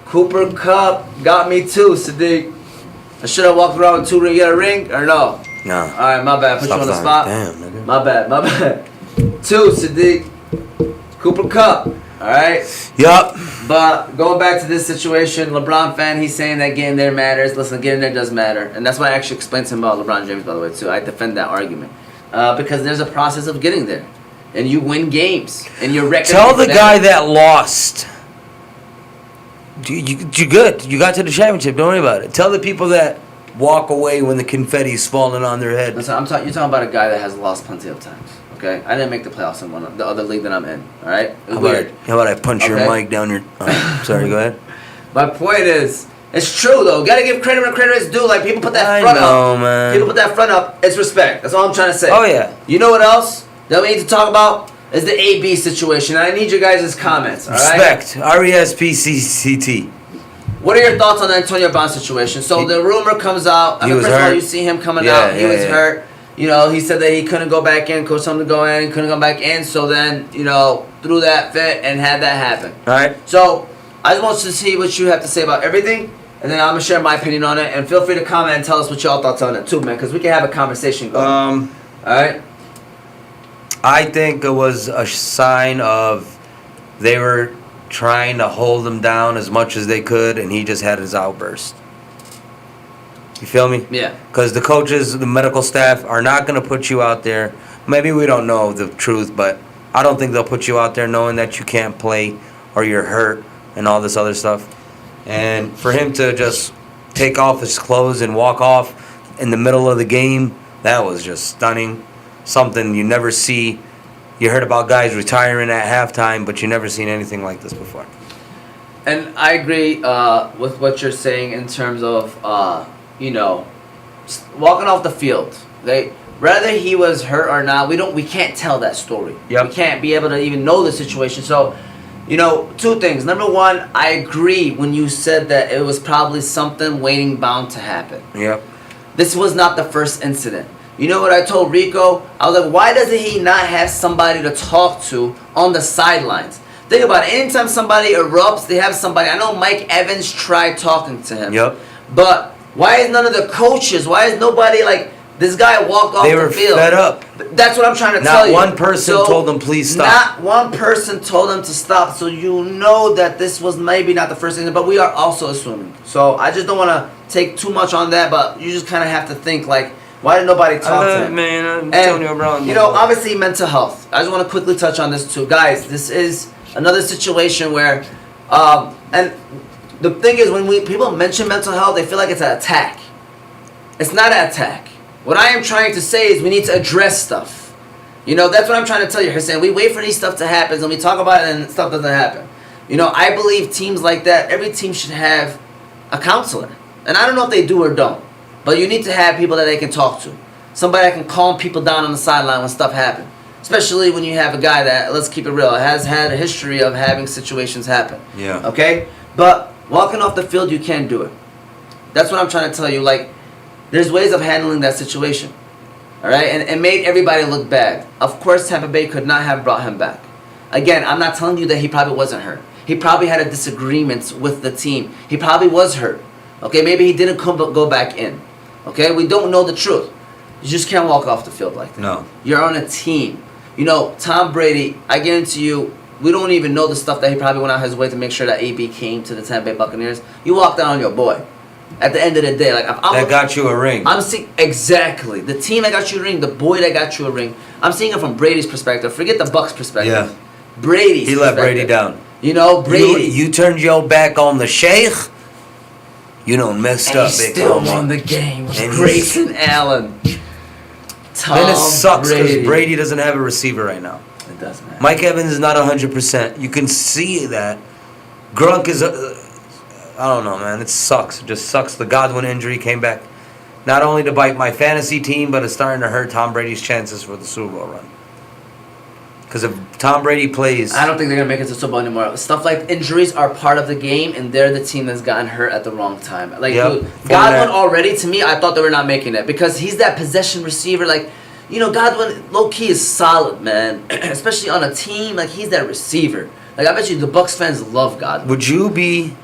Cooper Cup got me 2, Sadiq. I should have walked around with 2 rings. You got a ring or no? No. All right, my bad. Put you on the spot. Damn, nigga. My bad. 2, Sadiq. Cooper Cup. All right. Yup. But going back to this situation, LeBron fan, he's saying that getting there matters. Listen, getting there does matter, and that's why I actually explained to him about LeBron James, by the way, too. I defend that argument because there's a process of getting there, and you win games, and your record. Tell the guy that lost. You good. You got to the championship. Don't worry about it. Tell the people that walk away when the confetti's falling on their head. Listen, you're talking about a guy that has lost plenty of times. Okay, I didn't make the playoffs in the other league that I'm in. All right, it was weird. How about I punch your Okay. mic down your... Oh, sorry, go ahead. My point is, it's true though. Gotta give credit where credit is due. Like people put that I front know, up. man. People put that front up. It's respect. That's all I'm trying to say. Oh, yeah. You know what else that we need to talk about is the AB situation. I need your guys' comments. All right. Respect. RESPCCT. What are your thoughts on the Antonio Brown situation? So the rumor comes out. I He mean, was first of all, hurt. you see him coming Yeah, out. He yeah, was yeah. hurt. You know, he said that he couldn't go back in. Coach told him to go in. He couldn't come back in. So then, you know, threw that fit and had that happen. All right. So I just want to see what you have to say about everything, and then I'm gonna share my opinion on it. And feel free to comment and tell us what y'all thoughts on it too, man, because we can have a conversation going. All right. I think it was a sign of they were trying to hold him down as much as they could, and he just had his outburst. You feel me? Yeah. Because the coaches, the medical staff are not going to put you out there. Maybe we don't know the truth, but I don't think they'll put you out there knowing that you can't play or you're hurt and all this other stuff. And for him to just take off his clothes and walk off in the middle of the game, that was just stunning. Something you never see. You heard about guys retiring at halftime, but you never seen anything like this before. And I agree with what you're saying in terms of, walking off the field. Whether he was hurt or not, we can't tell that story. Yep. We can't be able to even know the situation. So, two things. Number one, I agree when you said that it was probably something waiting bound to happen. Yep. This was not the first incident. You know what I told Rico? I was like, why doesn't he not have somebody to talk to on the sidelines? Think about it. Anytime somebody erupts, they have somebody. I know Mike Evans tried talking to him. Yep. But why is none of the coaches, why is nobody like, this guy walked off the field? They were fed up. That's what I'm trying to tell you. Not one person told them, please stop. Not one person told them to stop. So you know that this was maybe not the first thing, but we are also assuming. So I just don't want to take too much on that, but you just kind of have to think like, why did nobody talk to him? Man, I'm and, telling you, bro. Obviously mental health. I just want to quickly touch on this too. Guys, this is another situation where, and the thing is when people mention mental health, they feel like it's an attack. It's not an attack. What I am trying to say is we need to address stuff. That's what I'm trying to tell you, Hussein. We wait for these stuff to happen, and we talk about it, and stuff doesn't happen. I believe teams like that, every team should have a counselor. And I don't know if they do or don't. But you need to have people that they can talk to. Somebody that can calm people down on the sideline when stuff happens. Especially when you have a guy that, let's keep it real, has had a history of having situations happen. Yeah. Okay? But walking off the field, you can't do it. That's what I'm trying to tell you. Like, there's ways of handling that situation. All right? And it made everybody look bad. Of course, Tampa Bay could not have brought him back. Again, I'm not telling you that he probably wasn't hurt. He probably had a disagreement with the team. He probably was hurt. Okay? Maybe he didn't go back in. Okay? We don't know the truth. You just can't walk off the field like that. No. You're on a team. Tom Brady, I guarantee you, we don't even know the stuff that he probably went out his way to make sure that AB came to the Tampa Bay Buccaneers. You walked down on your boy. At the end of the day, like that got you a ring. I'm seeing exactly the team that got you a ring, the boy that got you a ring. I'm seeing it from Brady's perspective. Forget the Bucs perspective. Yeah. Brady's. He let Brady down. Brady. You turned your back on the Sheikh. You done messed up, he big still homie. won the game with And Grayson Allen. Tom And it sucks because Brady. Brady doesn't have a receiver right now. It does, man. Mike Evans is not 100%. You can see that. Gronk is, I don't know, man. It sucks. It just sucks. The Godwin injury came back not only to bite my fantasy team, but it's starting to hurt Tom Brady's chances for the Super Bowl run. Because if Tom Brady plays... I don't think they're going to make it to the Super Bowl anymore. Stuff like injuries are part of the game, and they're the team that's gotten hurt at the wrong time. Like, dude, Godwin already, to me, I thought they were not making it. Because he's that possession receiver. Like, Godwin, low-key, is solid, man. Especially on a team. Like, he's that receiver. Like, I bet you the Bucs fans love Godwin. Would you be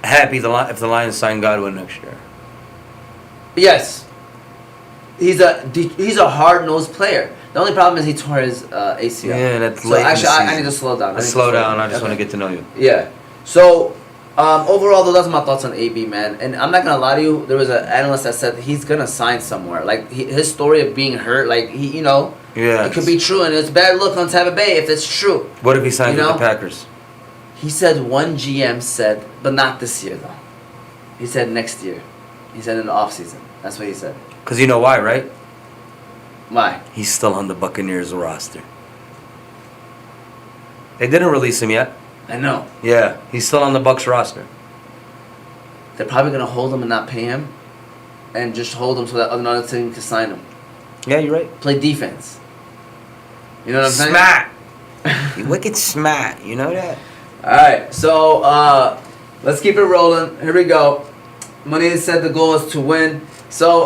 happy if the Lions signed Godwin next year? Yes. He's a hard-nosed player. The only problem is he tore his ACL. Yeah, that's so late actually, in the I need to slow down. Slow down. I just want to get to know you. Yeah. So, overall, though, that's my thoughts on AB, man. And I'm not going to lie to you. There was an analyst that said he's going to sign somewhere. Like, his story of being hurt, like, Yeah, it could be true. And it's bad look on Tampa Bay if it's true. What if he signed with the Packers? He said one GM said, but not this year, though. He said next year. He said in the offseason. That's what he said. Because you know why, right? Why? He's still on the Buccaneers roster. They didn't release him yet. I know. Yeah, he's still on the Bucs roster. They're probably going to hold him and not pay him. And just hold him so that another team can sign him. Yeah, you're right. Play defense. You know what I'm saying? Smart. You wicked smart. You know that? Alright, so let's keep it rolling. Here we go. Money said the goal is to win. So,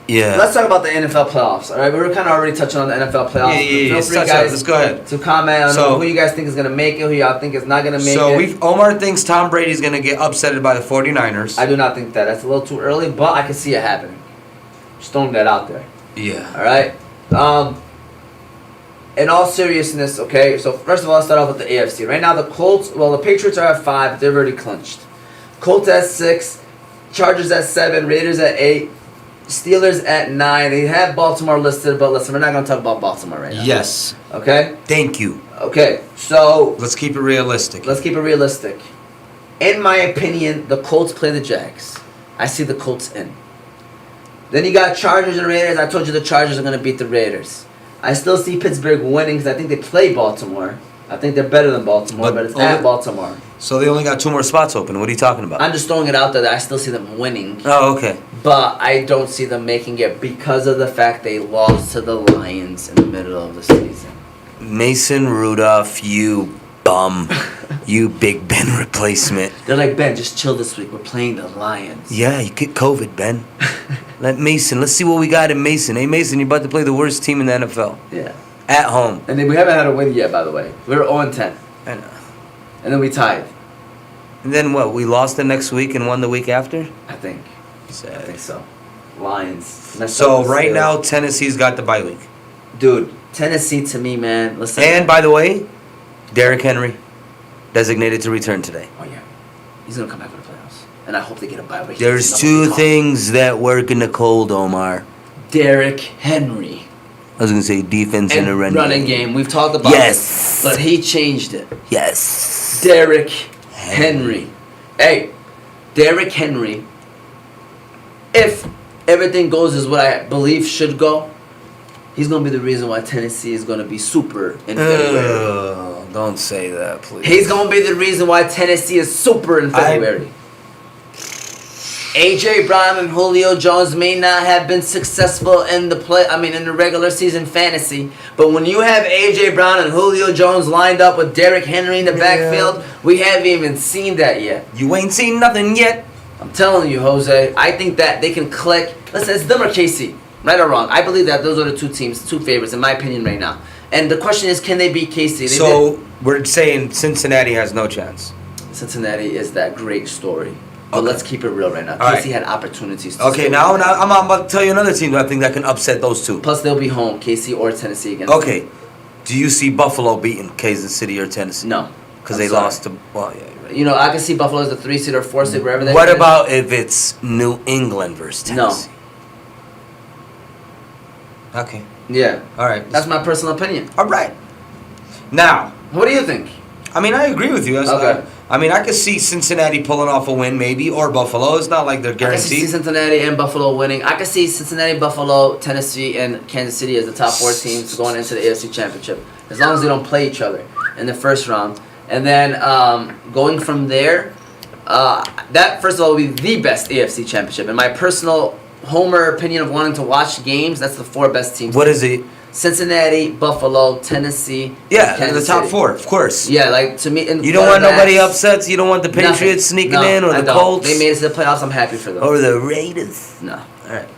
yeah. Let's talk about the NFL playoffs. All right, we were kind of already touching on the NFL playoffs. Yeah. Feel free, Touch guys, let's go ahead. to comment on who you guys think is going to make it, who y'all think is not going to make it. So Omar thinks Tom Brady's going to get upsetted by the 49ers. I do not think that. That's a little too early, but I can see it happening. Just throwing that out there. Yeah. All right. in all seriousness, okay, so first of all, let's start off with the AFC. Right now, the Colts, well, the Patriots are at 5, they've already clinched. Colts at 6, Chargers at 7, Raiders at 8, Steelers at 9. They have Baltimore listed, but listen, we're not going to talk about Baltimore right now. Yes. Okay? Thank you. Okay, so... Let's keep it realistic. In my opinion, the Colts play the Jags. I see the Colts in. Then you got Chargers and Raiders. I told you the Chargers are going to beat the Raiders. I still see Pittsburgh winning because I think they play Baltimore. I think they're better than Baltimore, but it's at Baltimore. So they only got 2 more spots open. What are you talking about? I'm just throwing it out there that I still see them winning. Oh, okay. But I don't see them making it because of the fact they lost to the Lions in the middle of the season. Mason Rudolph, you bum. You Big Ben replacement. They're like, Ben, just chill this week. We're playing the Lions. Yeah, you get COVID, Ben. Let's see what we got in Mason. Hey, Mason, you're about to play the worst team in the NFL. Yeah. At home. And then we haven't had a win yet, by the way. We were 0-10. I know. And then we tied. And then what? We lost the next week and won the week after? I think. Sad. I think so. Lions. So right now, Tennessee's got the bye week. Dude, Tennessee to me, man. Listen. And by the way, Derrick Henry designated to return today. Oh yeah, he's gonna come back for the playoffs, and I hope they get a bye week. There's 2 things that work in the cold, Omar. Derrick Henry. I was gonna say defense and a running game. We've talked about yes, it, but he changed it. Yes. Derrick Henry. Hey, Derrick Henry. If everything goes as what I believe should go, he's going to be the reason why Tennessee is going to be super in February. Don't say that, please. He's going to be the reason why Tennessee is super in February. A.J. Brown and Julio Jones may not have been successful in the regular season fantasy, but when you have A.J. Brown and Julio Jones lined up with Derrick Henry in the backfield, we haven't even seen that yet. You ain't seen nothing yet. I'm telling you, Jose, I think that they can click. Listen, it's them or KC. Right or wrong, I believe that those are the 2 teams, 2 favorites, in my opinion, right now. And the question is, can they beat KC? We're saying Cincinnati has no chance. Cincinnati is that great story. But let's keep it real right now. All KC had opportunities. Okay, now I'm about to tell you another team that I think that can upset those 2. Plus, they'll be home, KC or Tennessee against Okay. Do you see Buffalo beating Kansas City or Tennessee? No. Because they lost to... Well, yeah, you're right. You know, I can see Buffalo as the 3 seed or 4 seed, wherever they What about if it's New England versus Tennessee? No. Okay. Yeah. All right. That's my personal opinion. All right. Now, what do you think? I mean, I agree with you. Okay. I could see Cincinnati pulling off a win, maybe, or Buffalo. It's not like they're guaranteed. I can see Cincinnati and Buffalo winning. I can see Cincinnati, Buffalo, Tennessee, and Kansas City as the top 4 teams going into the AFC Championship, as long as they don't play each other in the first round. And then going from there, that first of all will be the best AFC Championship. In my personal homer opinion of wanting to watch games, that's the 4 best teams. What is it? Cincinnati, Buffalo, Tennessee. Yeah, the top 4, of course. Yeah, like to me. You don't want nobody upsets. You don't want the Patriots sneaking in or the Colts. They made it to the playoffs. I'm happy for them. Or the Raiders. No. All right.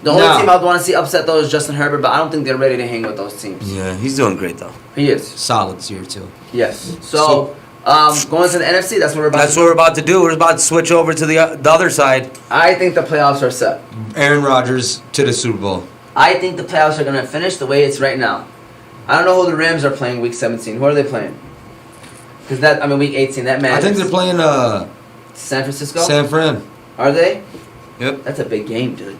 The only team I'd want to see upset though is Justin Herbert, but I don't think they're ready to hang with those teams. Yeah, he's doing great though. He is. Solid this year too. Yes. So going to the NFC, that's what we're about. That's what we're about to do. We're about to switch over to the other side. I think the playoffs are set. Aaron Rodgers to the Super Bowl. I think the playoffs are going to finish the way it's right now. I don't know who the Rams are playing week 17. Who are they playing? Because week 18, that matters. I think they're playing San Francisco? San Fran. Are they? Yep. That's a big game, dude.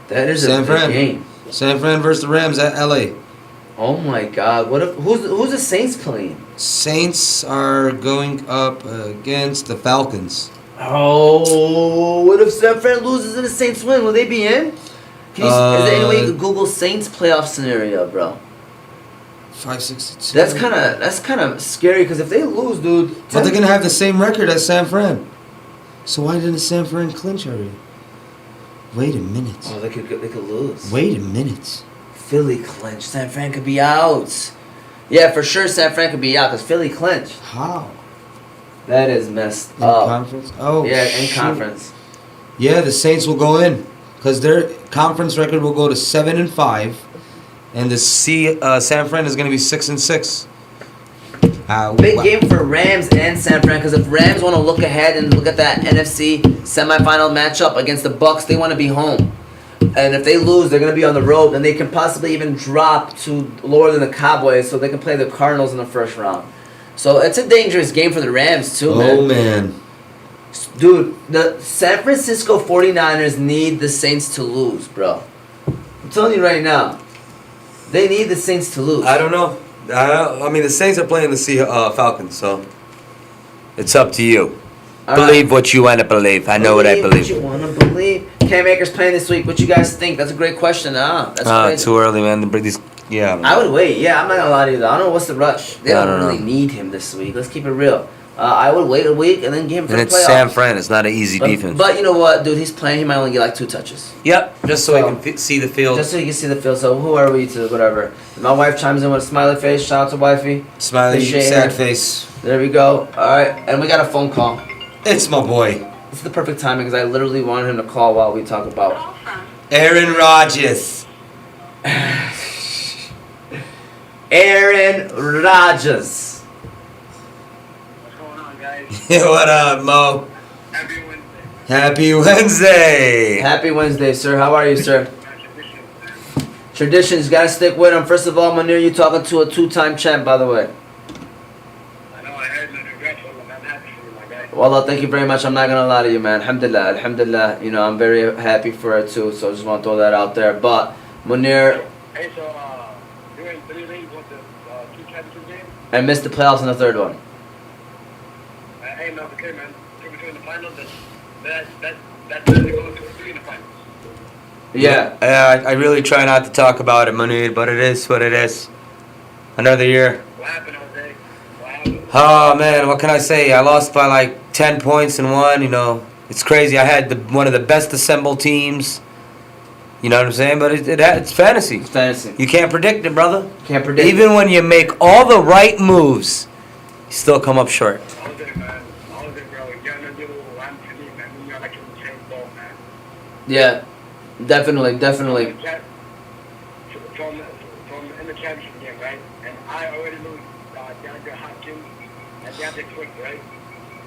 That is a big game. San Fran versus the Rams at LA. Oh my God! What if who's the Saints playing? Saints are going up against the Falcons. Oh, what if San Fran loses and the Saints win? Will they be in? Is there any way you could Google Saints playoff scenario, bro? 562. That's kind of scary because if they lose, dude. But they're gonna have the same record as San Fran. So why didn't San Fran clinch already? Wait a minute. Oh, they could lose. Wait a minute. Philly clinch. San Fran could be out. Yeah, for sure San Fran could be out because Philly clinched. How? That is messed in up. Conference? Oh, yeah, in conference. Yeah, the Saints will go in because their conference record will go to 7-5, and the San Fran is going to be 6-6. Big game for Rams and San Fran because if Rams want to look ahead and look at that NFC semifinal matchup against the Bucs, they want to be home. And if they lose, they're going to be on the road, and they can possibly even drop to lower than the Cowboys, so they can play the Cardinals in the first round. So it's a dangerous game for the Rams too, man. Oh man. Dude, the San Francisco 49ers need the Saints to lose, bro. I'm telling you right now. They need the Saints to lose. I don't know. I mean, the Saints are playing the Falcons, so it's up to you. All Believe right. what you want to believe. I know what I believe. What you want to believe. Cam Akers playing this week. What you guys think? That's a great question. That's crazy. Too early, man. To bring these. Yeah. I would wait. Yeah, I'm not gonna lie to you. Though. I don't know what's the rush. They I don't don't really know. need him this week. Let's keep it real. I would wait a week and then give him for And the it's playoffs. San Fran. It's not an easy defense. But you know what, dude? He's playing. He might only get like 2 touches. Yep. Just so he can see the field. Just so you can see the field. So who are we to whatever? My wife chimes in with a smiley face. Shout out to wifey. Smiley, Appreciate sad her. face. There we go. All right, and we got a phone call. It's my boy, This is the perfect timing because I literally wanted him to call while we talk about. Aaron Rodgers. Aaron Rodgers. What's going on, guys? What up, Mo? Happy Wednesday. Happy Wednesday. Happy Wednesday, sir. How are you, sir? Congratulations, man. Traditions, gotta stick with them. First of all, Manir, you talking to a 2-time champ, by the way. I know I heard the congratulations. I'm happy for you, my guy. Wallah, thank you very much. I'm not gonna lie to you, man. Alhamdulillah, alhamdulillah. You know, I'm very happy for it too. So I just want to throw that out there. But Munir, Hey, so you're in 3 leagues with the 2 championship games? I missed the playoffs in the third one. Hey, man, okay, man. Two between the finals, that's really going to 3 in the finals. Yeah. I really try not to talk about it, Munir, but it is what it is. Another year. What happened, Jose? What happened? Oh man, what can I say? I lost by like 10 points in one. You know, it's crazy. I had one of the best assembled teams. You know what I'm saying? But it's fantasy. It's fantasy. You can't predict it, brother. Can't predict. Even when you make all the right moves, you still come up short. Jose, man. Jose, bro. You're gonna do one to me, man. You're like in the same boat, man. Yeah. Definitely, definitely. From in the championship game, right? And I already lose DeAndre Hopkins and DeAndre Swift, right?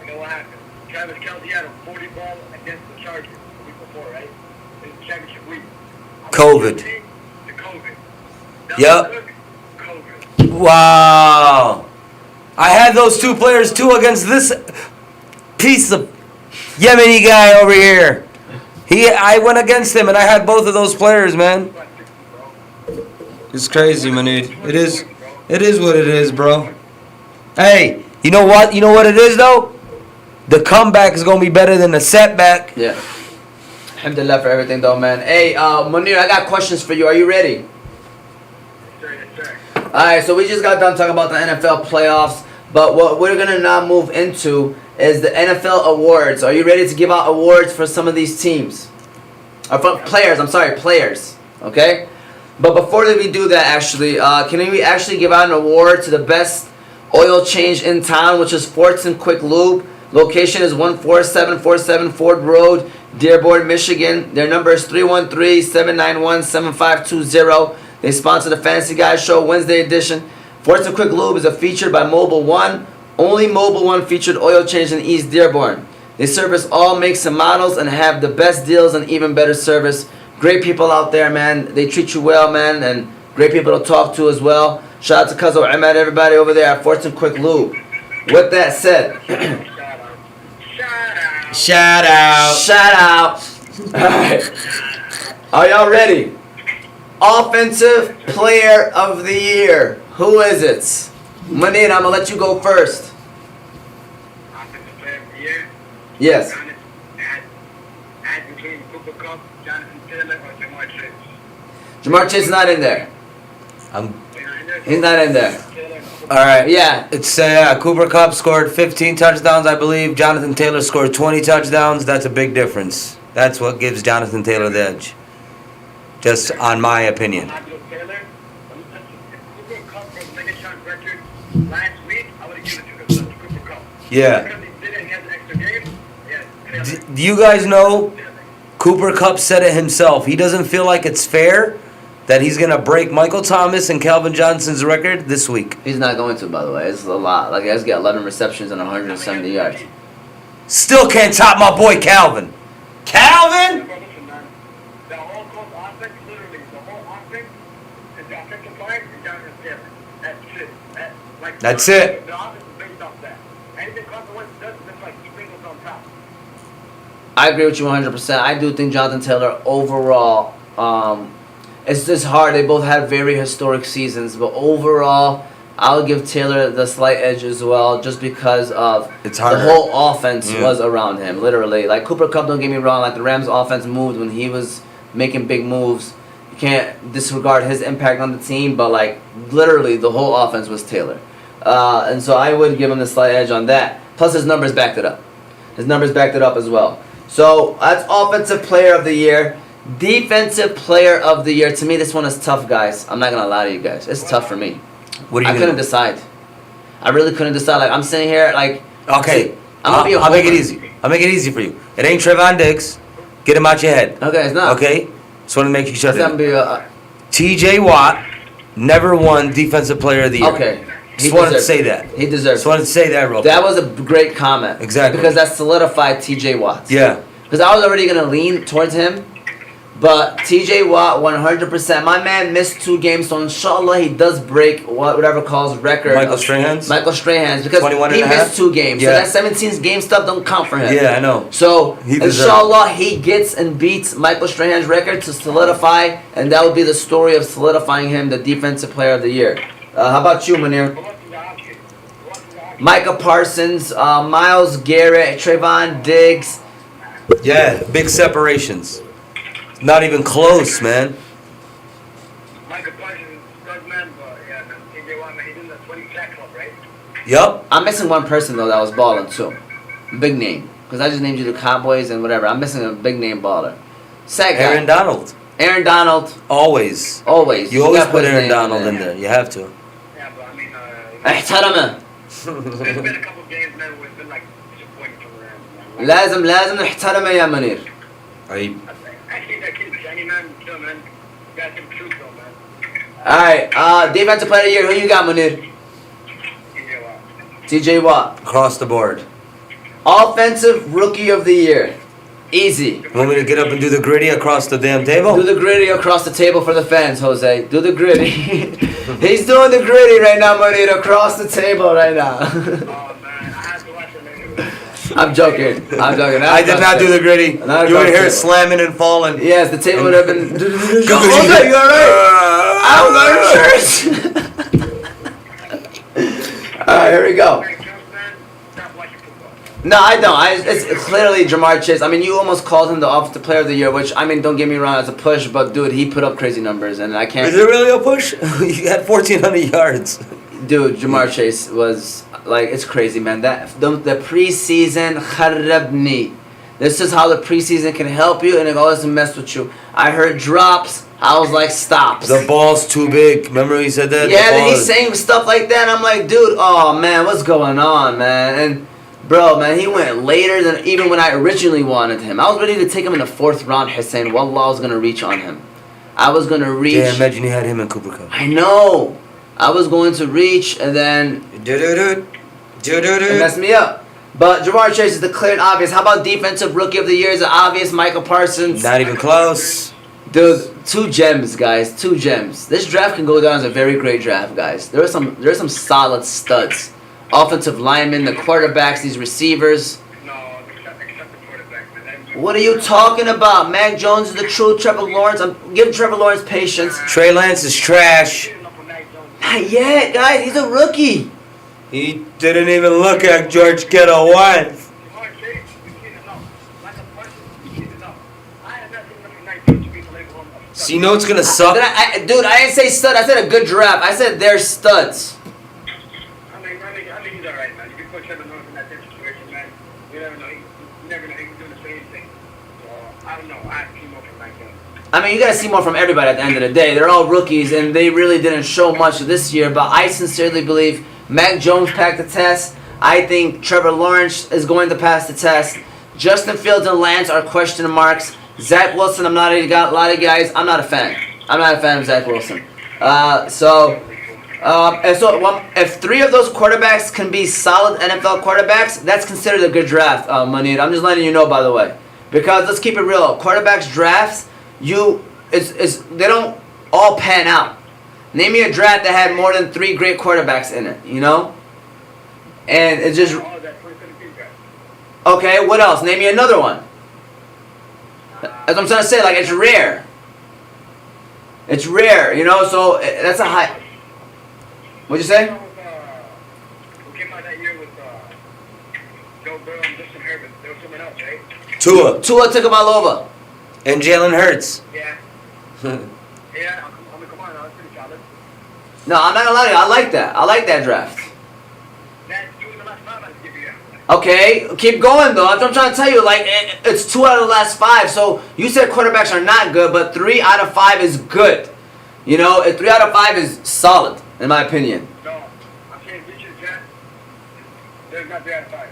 And then what happened? Travis Kelce had a 40 ball against the Chargers the week before, right? In the championship week. COVID. The COVID. Yep. COVID. Wow. I had those 2 players too against this piece of Yemeni guy over here. I went against him and I had both of those players, man. It's crazy, Manid. It is what it is, bro. Hey, you know what? You know what it is though? The comeback is gonna be better than the setback. Yeah. Alhamdulillah for everything, though, man. Hey, Munir, I got questions for you. Are you ready? Yes, sir. All right, so we just got done talking about the NFL playoffs, but what we're gonna now move into is the NFL awards. Are you ready to give out awards for some of these teams? Or for players? I'm sorry, players. Okay. But before we do that, actually, can we actually give out an award to the best oil change in town, which is Fortson Quick Lube? Location is 14747 Ford Road, Dearborn, Michigan. Their number is 313-791-7520. They sponsor the Fantasy Guys Show Wednesday edition. Fortson Quick Lube is a featured by Mobile One. Only Mobile One featured oil change in East Dearborn. They service all makes and models and have the best deals and even better service. Great people out there, man. They treat you well, man, and great people to talk to as well. Shout out to Kazo Ahmed, everybody over there at Fortson Quick Lube. With that said, Shout out. Shout out. Alright. Are y'all ready? Offensive Player of the Year. Who is it? Manid, I'm gonna let you go first. Offensive player of the year. Yes. Add between Cooper Kupp, Jonathan Taylor, or Jamar Chase. Jamar Chase is not in there. He's not in there. All right. Yeah. It's Cooper Kupp scored 15 touchdowns, I believe. Jonathan Taylor scored 20 touchdowns. That's a big difference. That's what gives Jonathan Taylor the edge. Just on my opinion. Taylor, Cooper Kupp from Megatron record last week, I would have given it to Cooper Kupp. Yeah. Because he didn't have the extra game. Yeah. Do you guys know Cooper Kupp said it himself? He doesn't feel like it's fair that he's going to break Michael Thomas and Calvin Johnson's record this week. He's not going to, by the way. It's a lot. Like, he has got 11 receptions and 170 yards. Still can't top my boy Calvin. Calvin? Listen, man. The whole That's it. The offense is based off that. Anything Carson Wentz does, that's like sprinkles on top. I agree with you 100%. I do think Jonathan Taylor overall, it's just hard. They both had very historic seasons, but overall, I'll give Taylor the slight edge as well, just because of It's the harder. whole offense Yeah. was around him. Literally, like Cooper Kupp, don't get me wrong. Like the Rams' offense moved when he was making big moves. You can't disregard his impact on the team, but like literally, the whole offense was Taylor, and so I would give him the slight edge on that. Plus, his numbers backed it up. His numbers backed it up as well. So that's Offensive Player of the Year. Defensive Player of the Year. To me, this one is tough, guys. I'm not gonna lie to you guys. It's tough for me. What are I you couldn't gonna decide. I really couldn't decide. Like I'm sitting here, like Okay. I'm gonna be a I'll make it homer. easy. I'll make it easy for you. It ain't Trevon Diggs. Get him out your head. Okay, it's not. Okay? Just want to make you sure It's gonna that. be a, TJ Watt never won Defensive Player of the Year. okay. Just wanted to deserves say it. that. He deserves. Just wanted to say that real quick. That was a great comment. Exactly. Because that solidified T.J. Watt. Yeah. Because I was already gonna lean towards him, but T.J. Watt 100%. My man missed 2 games, so inshallah he does break whatever calls record. Michael Strahan's? Michael Strahan's, because 21 he and a half? missed 2 games. Yeah. So that 17 game stuff don't count for him. Yeah, I know. So He deserves inshallah he gets and beats Michael Strahan's record to solidify, and that would be the story of solidifying him the Defensive Player of the Year. How about you, Munir? But what's the option? What's the option? Micah Parsons, Myles Garrett, Trayvon Diggs. Yeah, big separations. Not even close, man. Michael Parsons, stud man, but yeah, man, TJ Watt, man, he's in the 20 sack club, right? Yup. I'm missing one person though that was balling too. Big name. Because I just named you the Cowboys and whatever. I'm missing a big name baller. Sack guy. Aaron Donald. Aaron Donald. Always. Always. You always gotta put his Aaron name Donald in there. You have to. Yeah, but I mean, احترمه. there's been a couple games, man, where it's been like disappointing for the Rams, man. لازم نحترمه يا منير. Are I think that kid's shiny, man. Chill, man. You got some truth, though, man. Alright, Defensive Player of the Year. Who you got, Munir? TJ Watt. TJ Watt. across the board. Offensive Rookie of the Year. Easy. You want me to get up and do the gritty across the damn table? Do the gritty across the table for the fans, Jose. Do the gritty. He's doing the gritty right now, Munir, across the table right now. Oh, man. I have to watch it later. I'm joking. I'm joking. I did not do the gritty. Not You would across hear the it table. slamming and falling. Yes, the table would have been. Go, Jose, you alright? I was on church. Alright, here we go. Hey, Jones, man, stop watching football. No, I don't. It's clearly Jamar Chase. I mean, you almost called him the Offensive Player of the Year, which, I mean, don't get me wrong, it's a push, but dude, he put up crazy numbers, and I can't. Is it really a push? You had 1,400 yards. Dude, Jamar Chase was like, it's crazy, man. The preseason kharabni. This is how the preseason can help you, and it always mess with you. I heard drops. I was like, stops. The ball's too big. Remember he said that? Yeah, The then ball he's is- saying stuff like that. And I'm like, dude, oh man, what's going on, man? And bro, man, he went later than even when I originally wanted him. I was ready to take him in the 4th round. Hussein, wallah, I was gonna reach on him. I was gonna reach. Yeah, imagine you had him in Cooper Cup. I know. I was going to reach, and then it messed me up. But Jamar Chase is declared obvious. How about Defensive Rookie of the Year is an obvious Michael Parsons. Not even close. Dude, 2 gems, guys. 2 gems. This draft can go down as a very great draft, guys. There are some solid studs. Offensive linemen, the quarterbacks, these receivers. No, except the quarterback, man. What are you talking about? Mac Jones is the true Trevor Lawrence. I'm giving Trevor Lawrence patience. Trey Lance is trash. Not yet, guys. He's a rookie. He didn't even look at George Kittle once. So you know what's gonna suck? Dude, I didn't say stud. I said a good draft. I said they're studs. I mean, he's alright, man. You can put Trevor Lawrence in that same situation, man. You never know. You never know. He can do the same thing. So, I don't know. I see more from Mike Jones. I mean, you gotta see more from everybody at the end of the day. They're all rookies, and they really didn't show much this year. But I sincerely believe Mac Jones passed the test. I think Trevor Lawrence is going to pass the test. Justin Fields and Lance are question marks. Zach Wilson, I'm not a lot of guys. I'm not a fan. I'm not a fan of Zach Wilson. If 3 of those quarterbacks can be solid NFL quarterbacks, that's considered a good draft, Munir. I'm just letting you know, by the way, because let's keep it real. Quarterbacks drafts, they don't all pan out. Name me a draft that had more than 3 great quarterbacks in it, you know? And it's just... Oh, that 2017 draft. Okay, what else? Name me another one. That's what I'm trying to say, like, it's rare. It's rare, you know, so that's a high... What'd you say? Who came out that year with Joe Burrow and Justin Herbert? There was someone else, right? Tua Tua Tagovailoa. and Jalen Hurts. Yeah. Yeah, I mean, come on, that's pretty solid. No, I'm not gonna lie to you. I like that. I like that draft. That's 2 in the last 5 I'd give you. Okay, keep going though. That's what I'm trying to tell you. Like, it's 2 out of the last 5. So you said quarterbacks are not good, but 3 out of 5 is good. You know, 3 out of 5 is solid, in my opinion. No, I'm saying Richard draft, there's not 3 out of 5.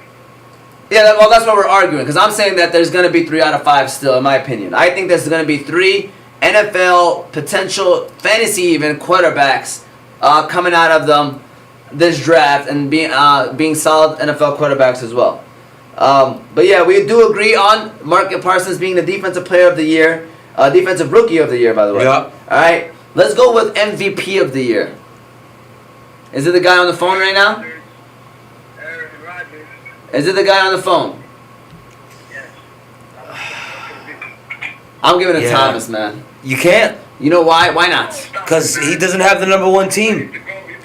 Yeah, well, that's what we're arguing. Because I'm saying that there's going to be 3 out of 5 still, in my opinion. I think there's going to be 3 NFL potential, fantasy even, quarterbacks coming out of this draft and being solid NFL quarterbacks as well. But yeah, we do agree on Micah Parsons being the defensive player of the year, defensive rookie of the year, by the way. Yeah. All right, let's go with MVP of the year. Is it the guy on the phone right now? Aaron Rodgers, Is it the guy on the phone? yes. I'm giving it to Yeah. Thomas, man. You can't, You know why? Why not? because he doesn't have the #1 team.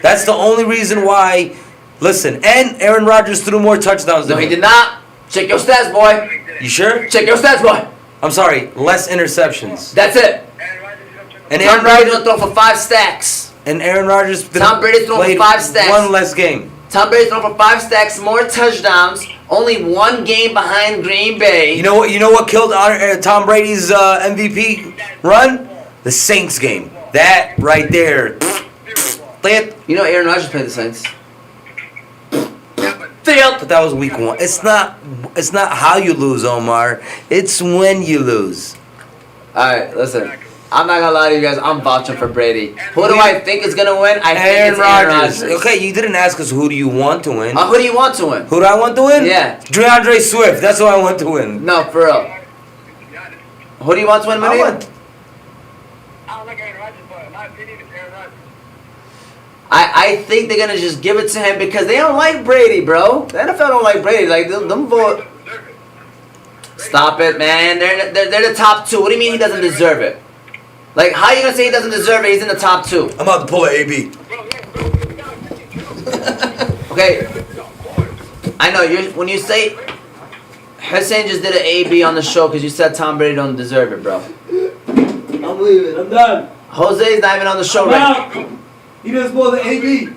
That's the only reason why. Listen, and Aaron Rodgers threw more touchdowns No, than he him. did not. Check your stats, boy. You sure? Check your stats, boy. I'm sorry, less interceptions. That's it. Aaron Rodgers, you don't check And Tom Aaron Brady's Rodgers, gonna throw for 5 stacks. and Aaron Rodgers Tom Brady's throwing played 5 stacks. one less game. Tom Brady's throwing for 5 stacks, more touchdowns, only 1 game behind Green Bay. You know what? You know what killed Tom Brady's MVP run? The Saints game. That right there. You know Aaron Rodgers played the Saints. But that was week 1. It's not how you lose, Omar. It's when you lose. Alright, listen. I'm not gonna lie to you guys, I'm vouching for Brady. Who do I think is gonna win? I think Aaron it's Aaron Rodgers. Rodgers. Okay, you didn't ask us who do you want to win. Who do you want to win? Who do I want to win? Yeah. DeAndre Swift. That's who I want to win. No, for real. Who do you want to win, I Manny? want. I don't like Aaron Rodgers, but in my opinion, it's Aaron Rodgers. I think they're gonna just give it to him because they don't like Brady, bro. The NFL don't like Brady. Like them vote. Stop it, man. They're the top 2. What do you mean he doesn't deserve it? Like, how you gonna say he doesn't deserve it? He's in the top 2. I'm about to pull an AB. Okay. I know when you say Hussein just did an AB on the show because you said Tom Brady don't deserve it, bro. I'm leaving. I'm done. Jose's not even on the show right now. He doesn't pull the AB.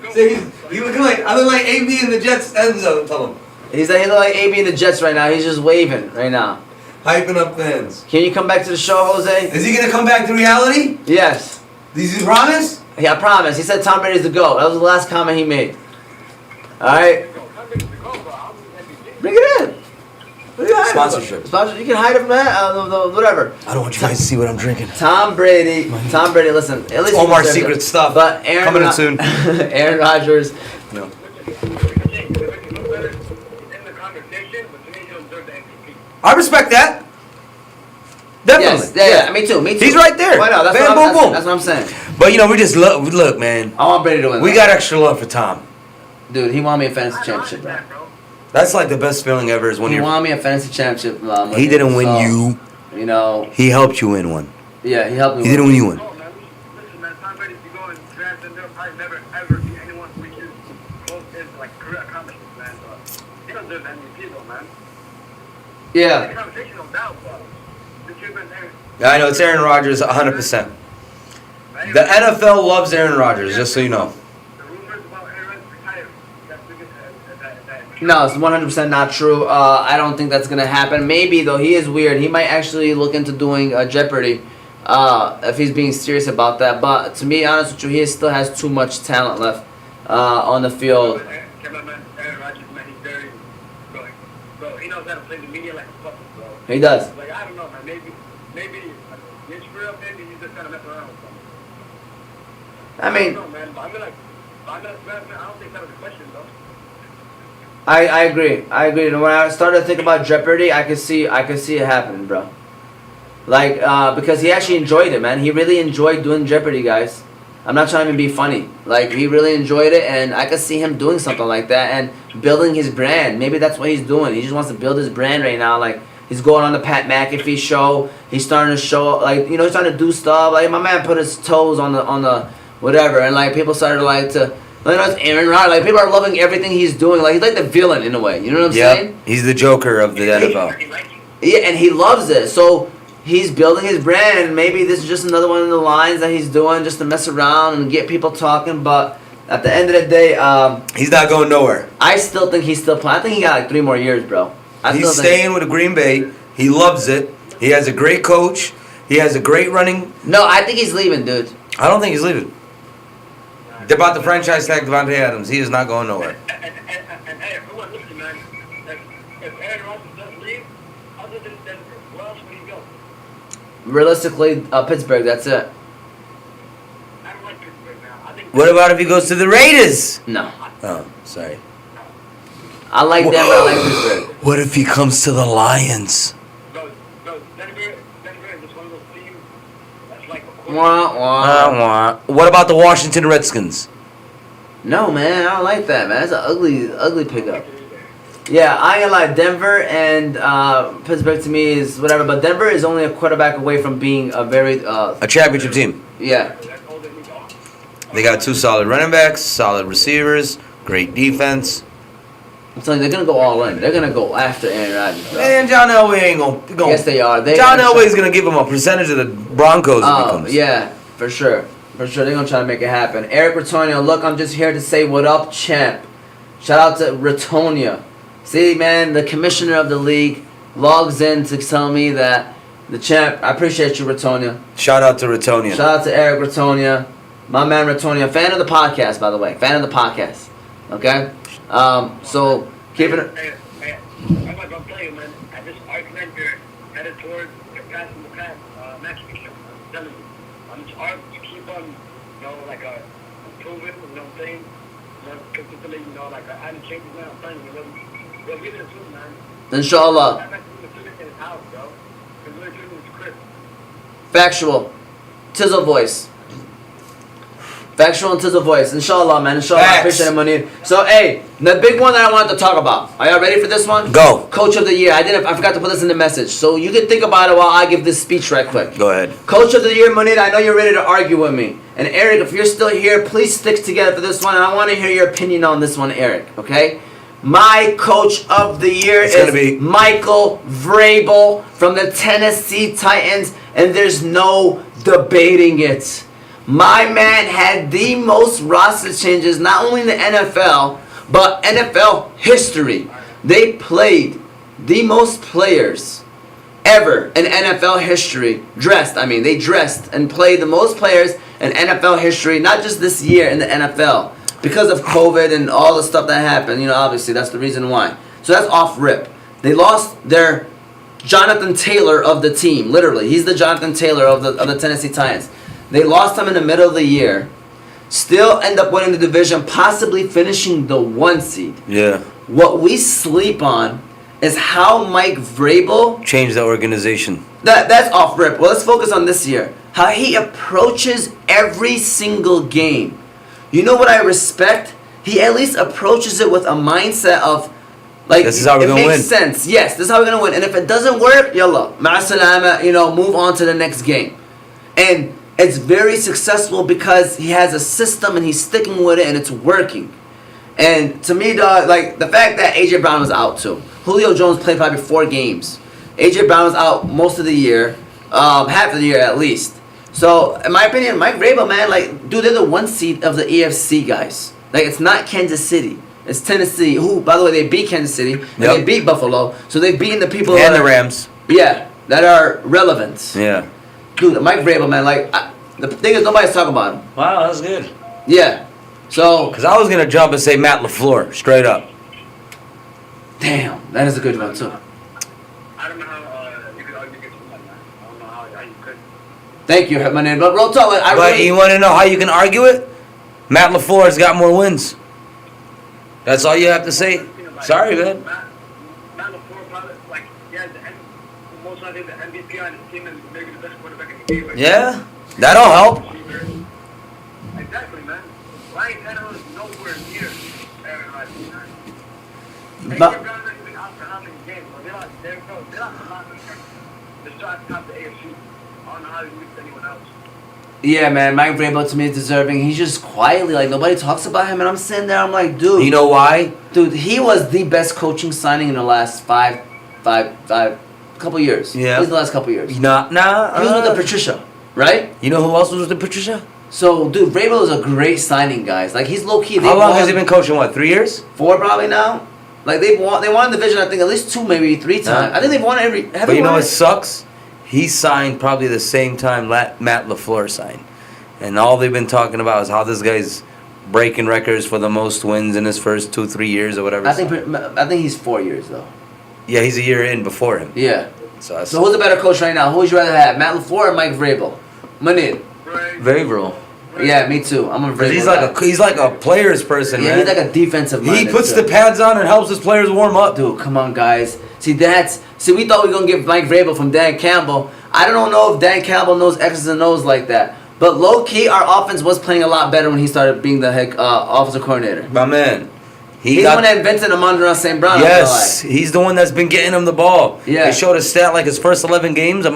He look like I look like AB in the Jets end zone. Tell him. He look like AB in the Jets right now. He's just waving right now. Hyping up fans. Can you come back to the show, Jose? Is he gonna come back to reality? Yes. Does he promise? Yeah, I promise. He said Tom Brady's the GOAT. That was the last comment he made. Alright? Bring it in. What are you hiding Sponsorship. from? Sponsor. You can hide it from that. Whatever. I don't want you guys to see what I'm drinking. Tom Brady. Listen. At least Omar's he deserves secret it. stuff. But Aaron Coming in soon. Aaron Rodgers. No. I respect that. Definitely. Yes, yeah, me too. He's right there. Why not? That's, Bam, what I'm, boom, boom. that's what I'm saying. But you know, we just look, man. I want Brady to win. We though. got extra love for Tom. Dude, he won me a fantasy championship, bro. That's like the best feeling ever is when He you're. won me a fantasy championship. He didn't win so, you. You know, He helped you win one. yeah, he helped me. He didn't win you one. Listen, man, Tom Brady, if you go and draft him, there'll probably never, ever be anyone who reaches close to his, like, career accomplishments, man. So, he don't deserve MVP, though, man. Yeah. The conversation, no doubt, but the truth is, Aaron. I know it's Aaron Rodgers, 100%. The NFL loves Aaron Rodgers, just so you know. The rumors about Aaron Rodgers retiring, that's because that. No, it's 100% not true. I don't think that's gonna happen. Maybe though, he is weird. He might actually look into doing Jeopardy if he's being serious about that. But to be honest with you, he still has too much talent left on the field. Aaron Rodgers, man, he's very, bro, he knows how to play the media like a puppet, bro. He does. Like, I don't know, man, maybe, his real, maybe he's just trying to mess around with something. I mean, I don't know, man, but I don't think that was a question, though. I agree. I agree. And when I started to think about Jeopardy, I could see it happening, bro. Like because he actually enjoyed it, man. He really enjoyed doing Jeopardy, guys. I'm not trying to be funny. Like, he really enjoyed it, and I could see him doing something like that and building his brand. Maybe that's what he's doing. He just wants to build his brand right now. Like, he's going on the Pat McAfee show. He's starting to show, like, you know, he's starting to do stuff. Like, my man put his toes on the whatever, and like people started like to. You know, it's Aaron Rodgers. Like, people are loving everything he's doing. Like, he's like the villain in a way. You know what I'm saying? He's the Joker of the NFL. Yeah, and he loves it. So he's building his brand, and maybe this is just another one of the lines that he's doing just to mess around and get people talking. But at the end of the day, he's not going nowhere. I still think he's still playing. I think he got like 3 more years, bro. He's staying with Green Bay. He loves it. He has a great coach. He has a great running. No, I think he's leaving, dude. I don't think he's leaving. They're about to franchise tag Devontae Adams. He is not going nowhere. And hey, everyone listen, man. If Aaron Rodgers doesn't leave, other than Denver, where else would he go? Realistically, Pittsburgh, that's it. I don't like Pittsburgh now. I think. What about if he goes to the Raiders? No. Oh, sorry. I like Denver, I like Pittsburgh. What if he comes to the Lions? No, Denver is just one of those teams that's like a Wah, wah. What about the Washington Redskins? No, man, I don't like that, man. That's an ugly pickup. Yeah, I ain't gonna lie. Denver and Pittsburgh to me is whatever, but Denver is only a quarterback away from being a very A championship team. yeah. That's all they need to offer. They got 2 solid running backs, solid receivers, great defense. I'm telling you, they're gonna go all in. They're gonna go after Aaron Rodgers, bro. Man, John Elway ain't gonna. Yes, they are. John Elway's gonna give him a percentage of the Broncos if he Oh, comes. yeah, for sure. For sure, they're gonna try to make it happen. Eric Ratonia, look, I'm just here to say what up, champ. Shout out to Ratonia. See, man, the commissioner of the league logs in to tell me that the champ. I appreciate you, Ratonia. Shout out to Ratonia. Shout out to Eric Ratonia, my man Ratonia, fan of the podcast, by the way, fan of the podcast. Okay, so keeping it. Hey, I'm like I'm telling you, man. At this argument, you're headed towards passing the pass, matching show. I'm telling you, it's hard to keep on, like improving. You know what I'm saying? Consistently, like adding changes now. I'm telling you, we'll get it soon, man. Inshallah. I'm not doing the in his house, bro. Because we're doing this crib. Factual. Tizzle voice. Factual and Tizzle voice. Inshallah, man. Inshallah. I appreciate it, Munir. So, hey, the big one that I wanted to talk about. Are y'all ready for this one? Go. Coach of the year. I forgot to put this in the message. So you can think about it while I give this speech right quick. Go ahead. Coach of the year, Munir. I know you're ready to argue with me. And Eric, if you're still here, please stick together for this one. And I want to hear your opinion on this one, Eric. Okay? My coach of the year is Michael Vrabel from the Tennessee Titans. And there's no debating it. My man had the most roster changes, not only in the NFL, but NFL history. They played the most players ever in NFL history. They dressed and played the most players in NFL history, not just this year in the NFL. Because of COVID and all the stuff that happened, obviously that's the reason why. So that's off rip. They lost their Jonathan Taylor of the team, literally. He's the Jonathan Taylor of the Tennessee Titans. They lost him in the middle of the year. Still end up winning the division, possibly finishing the 1 seed. Yeah. What we sleep on is how Mike Vrabel changed the organization. That's off rip. Well, let's focus on this year. How he approaches every single game. You know what I respect? He at least approaches it with a mindset of, like, this is how we're gonna win. It makes sense. Yes, this is how we're gonna win. And if it doesn't work, yalla, ma'asalama, move on to the next game. And it's very successful because he has a system and he's sticking with it and it's working. And to me, dog, like the fact that A.J. Brown was out too. Julio Jones played probably 4 games. A.J. Brown was out most of the year, half of the year at least. So, in my opinion, Mike Vrabel, man, like, dude, they're the 1 seed of the AFC, guys. Like, it's not Kansas City. It's Tennessee, who, by the way, they beat Kansas City. And they beat Buffalo. So, they've beaten the people. And the Rams. Yeah, that are relevant. Yeah. Dude, Mike Vrabel, man, like, the thing is, nobody's talking about him. Wow, that's good. Yeah. So. Because I was going to jump and say Matt LaFleur, straight up. Damn, that is a good one, too. I don't know how you could argue against him like that. I don't know how you could. Thank you, my name. But real talk, you want to know how you can argue it? Matt LaFleur's got more wins. That's all you have to say. Sorry, man. Matt LaFleur probably, like, yeah, most likely the MVP on his team and maybe the best quarterback in the game. Right? Yeah, that'll help. And exactly, man. Ryan Tannehill is nowhere near Aaron Rodgers, man. Hey, But- your Browns have been out for how many games? Well, they're not a lot of they're trying to top the AFC. I don't know how you reach anyone else. Yeah, man, Mike Vrabel to me is deserving. He's just quietly, like, nobody talks about him, and I'm sitting there, I'm like, dude. You know why? Dude, he was the best coaching signing in the last couple years. Yeah. He's the last couple years. Nah. He was with the Patricia, right? You know who else was with the Patricia? So, dude, Vrabel is a great signing, guys. Like, he's low key. How long has he been coaching? What, 3 years? 4 probably now. Like they won the division. I think at least 2, maybe 3 times. I think they've won every. But you know what sucks? He signed probably the same time Matt LaFleur signed, and all they've been talking about is how this guy's breaking records for the most wins in his first 2-3 years or whatever. I think he's 4 years though. Yeah, he's a year in before him. Yeah. So who's the better coach right now? Who would you rather have, Matt LaFleur or Mike Vrabel? Manid. Vrabel. Yeah, me too. I'm a Vrabel. He's like a player's person, yeah, man. he's like a defensive He minded puts too. the pads on and helps his players warm up. Dude, come on, guys. See, we thought we were gonna get Mike Vrabel from Dan Campbell. I don't know if Dan Campbell knows X's and O's like that. But low key, our offense was playing a lot better when he started being the head offensive coordinator. My man. He's the one that invented Amon-Ra St. Brown. Yes, he's the one that's been getting him the ball. Yeah. They showed a stat like his first 11 games,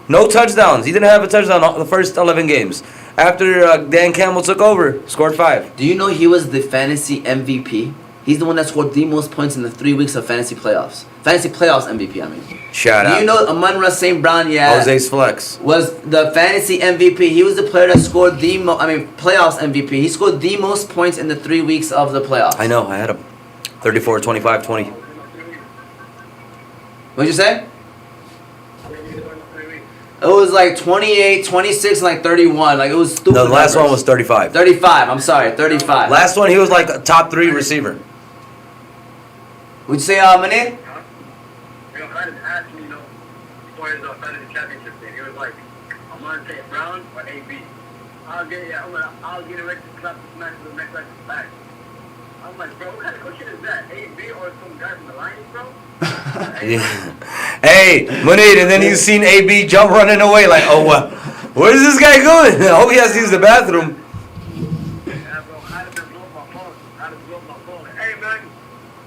no touchdowns. He didn't have a touchdown the first 11 games. After Dan Campbell took over, scored 5. Do you know he was the fantasy MVP? He's the one that scored the most points in the 3 weeks of fantasy playoffs. Fantasy playoffs MVP, I mean. Shout out. Do you know Amon-Ra St. Brown, Jose's flex. was the fantasy MVP. He was the player that scored playoffs MVP. He scored the most points in the 3 weeks of the playoffs. I know, I had him. 34, 25, 20. What'd you say? It was like 28, 26, and like 31. Like, it was stupid. The last numbers. one was 35. 35, I'm sorry, 35. Last one, he was like a top 3 receiver. Would you say, Manir? You know, I just asked me, before his fantasy championship thing, he was like, I'm gonna take Brown or AB. I'll get it ready to clap this match for the next back. I'm like, bro, what kind of question is that? AB or some guy from the Lions, bro? Yeah. Hey, Munir, and then you seen AB jump running away like, oh, what? Where's this guy going? I hope he has to use the bathroom. Yeah, bro, I had to blow up my phone. Hey, man,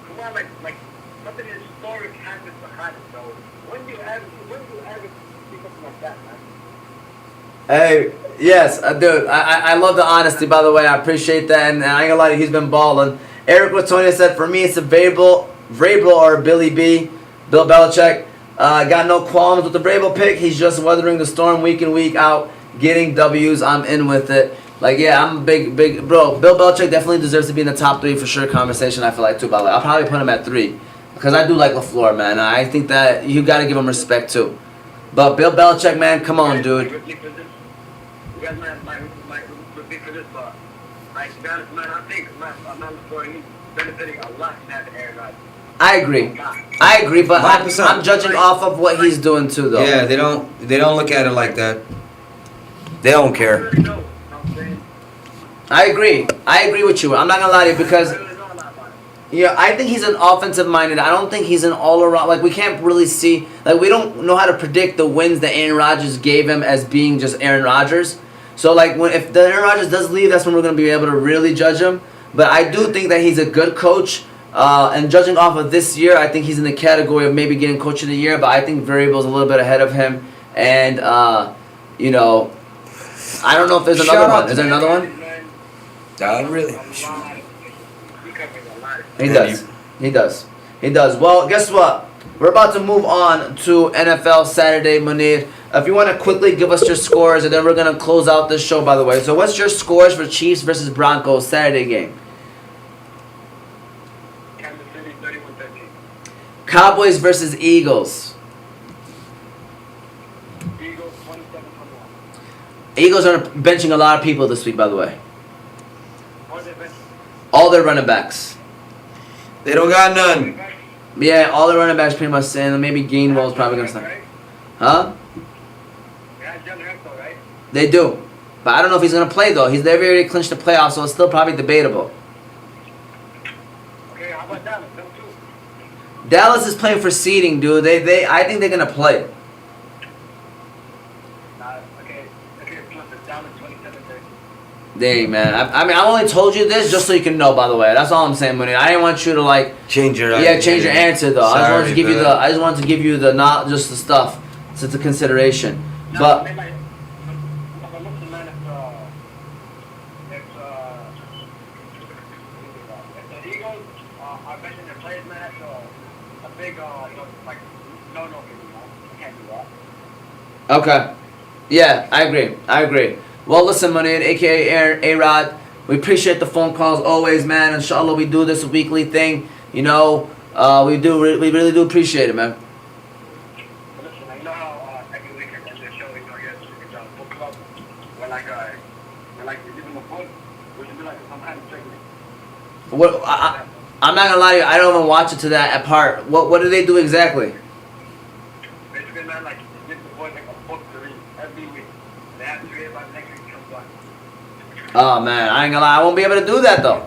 come on, like something historic happens behind it, bro. When do you ever see something like that, man? Hey, yes, dude. I love the honesty, by the way. I appreciate that, and I ain't gonna lie to you, he's been balling. Eric Latonia said, for me, it's a Vrabel or Billy B. Bill Belichick. Got no qualms with the Vrabel pick. He's just weathering the storm week in, week out, getting W's. I'm in with it. Like, yeah, I'm big, bro. Bill Belichick definitely deserves to be in the top 3 for sure conversation, I feel like, too, by the way. I'll probably put him at 3. Because I do like LaFleur, man. I think that you got to give him respect, too. But Bill Belichick, man, come on, dude. You guys might repeat for this, but like, to be honest, man, I think I'm not LaFleur. He's benefiting a lot from having Aaron Rodgers. I agree, but I'm judging off of what he's doing too, though. Yeah, they don't look at it like that. They don't I care. really know, what I'm saying. I agree with you. I'm not gonna lie to you because I really know a lot about it. yeah, I think he's an offensive minded. I don't think he's an all around. Like, we can't really see. Like, we don't know how to predict the wins that Aaron Rodgers gave him as being just Aaron Rodgers. So like, if the Aaron Rodgers does leave, that's when we're gonna be able to really judge him. But I do think that he's a good coach. And judging off of this year, I think he's in the category of maybe getting Coach of the Year, but I think Vrabel's a little bit ahead of him. And, you know, I don't know if there's another one. Is there another one? Really? He does. Well, guess what? We're about to move on to NFL Saturday, Munir. If you want to quickly give us your scores, and then we're going to close out this show, by the way. So what's your scores for Chiefs versus Broncos Saturday game? Kansas City 31-13. Cowboys versus Eagles. Eagles 27-21. Eagles are benching a lot of people this week, by the way. Or they bench. All their running backs. They don't got none. Yeah, all their running backs pretty much saying maybe Gainwell's probably going to start. Huh? They had Jalen Hurts, though, right? They do. But I don't know if he's going to play, though. They've already clinched the playoffs, so it's still probably debatable. Okay, how about Dallas? Them too. Dallas is playing for seeding, dude. I think they're going to play. Okay, plus the Dallas 27-13. Dang, man. I mean, I only told you this just so you can know. By the way, that's all I'm saying, Money. I didn't want you to like change your change your answer though. Sorry, I just wanted to give you man. I just wanted to give you the not just the stuff to consideration. No, But they might. But listen, man, if the Eagles are benching their players, man, that's a big, like, no, I can't do that. okay, yeah, I agree. Well, listen, Money, aka A-Rod, we appreciate the phone calls always, man. Inshallah, we do this weekly thing. You know, we really do appreciate it, man. But listen, you know how every week at the end of the show, it's a book club where like you give them a book, which would be like some kind of segment. What I'm not gonna lie to you, I don't even watch it to that part. What do they do exactly? Basically, man, like you give the boys like a book to read every week. They have to read it by the next week comes on. Oh man, I ain't gonna lie, I won't be able to do that though.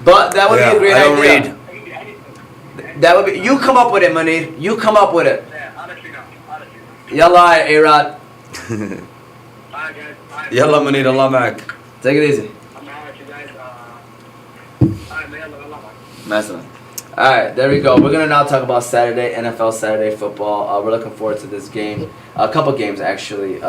But that would be a great I don't idea. read. It can be anything. That would be. You come up with it, Money. You come up with it. Yeah, honestly, no. Yalla, A-Rod. Alright, guys. Alright. Yalla Munir Allah Mac. Take it easy. I'm out with you guys. Alright, man. Allah. Massive. Alright, there we go. We're going to now talk about Saturday, NFL Saturday football. We're looking forward to this game. A couple games, actually.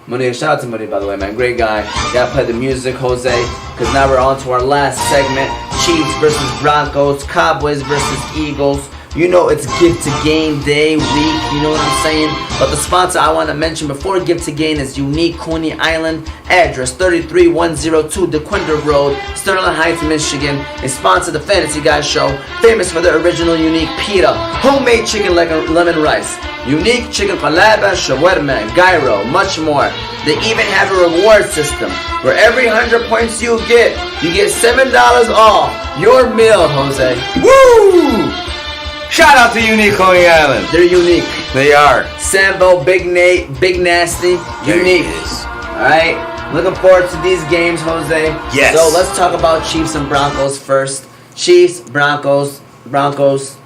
Munir, shout out to Munir, by the way, man. Great guy. Gotta play the music, Jose, because now we're on to our last segment. Chiefs versus Broncos, Cowboys versus Eagles. You know it's Give to Gain Day week, you know what I'm saying? But the sponsor I want to mention before Give to Gain is Unique Coney Island, address 33102 DeQuinder Road, Sterling Heights, Michigan. They sponsor the Fantasy Guys show, famous for their original unique pita, homemade chicken lemon rice, unique chicken palaba, shawarma, gyro, much more. They even have a reward system where every 100 points you get $7 off your meal, Jose. Woo! Shout out to Unique Coney Island. They're unique. They are. Sambo, Big Nate, Big Nasty, There unique. it is. Alright? Looking forward to these games, Jose. Yes. So let's talk about Chiefs and Broncos first. Chiefs, Broncos. Broncos.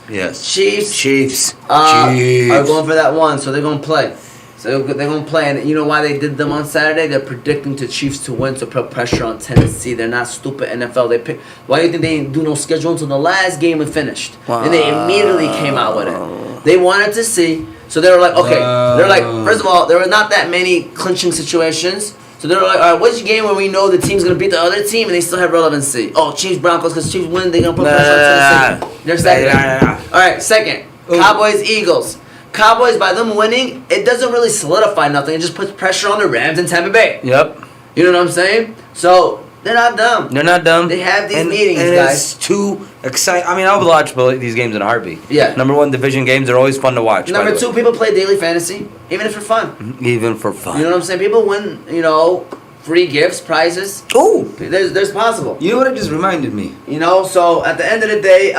Yes. Chiefs Chiefs. are Chiefs. going for that one, so they're going to play. So they're going to play, and you know why they did them on Saturday? They're predicting the Chiefs to win to put pressure on Tennessee. They're not stupid NFL. Why do you think they didn't do no schedule until the last game was finished? And they immediately came out with it. They wanted to see, so they were like, okay. They're like, first of all, there were not that many clinching situations. So they're like, all right, which game where we know the team's going to beat the other team and they still have relevancy? Oh, Chiefs, Broncos, because Chiefs win, they're going to put pressure on Tennessee. They're second. All right, second. Cowboys, Eagles. Cowboys, by them winning, it doesn't really solidify nothing. It just puts pressure on the Rams and Tampa Bay. Yep. You know what I'm saying? So, they're not dumb. They're not dumb. They have these meetings, and guys. It's too exciting. I mean, I would watch these games in a heartbeat. Yeah. Number one, division games are always fun to watch. by Number the two, way. people play daily fantasy, even if for fun. Even for fun. You know what I'm saying? People win, free gifts, prizes. Oh, There's possible. you know what it just reminded me? So at the end of the day,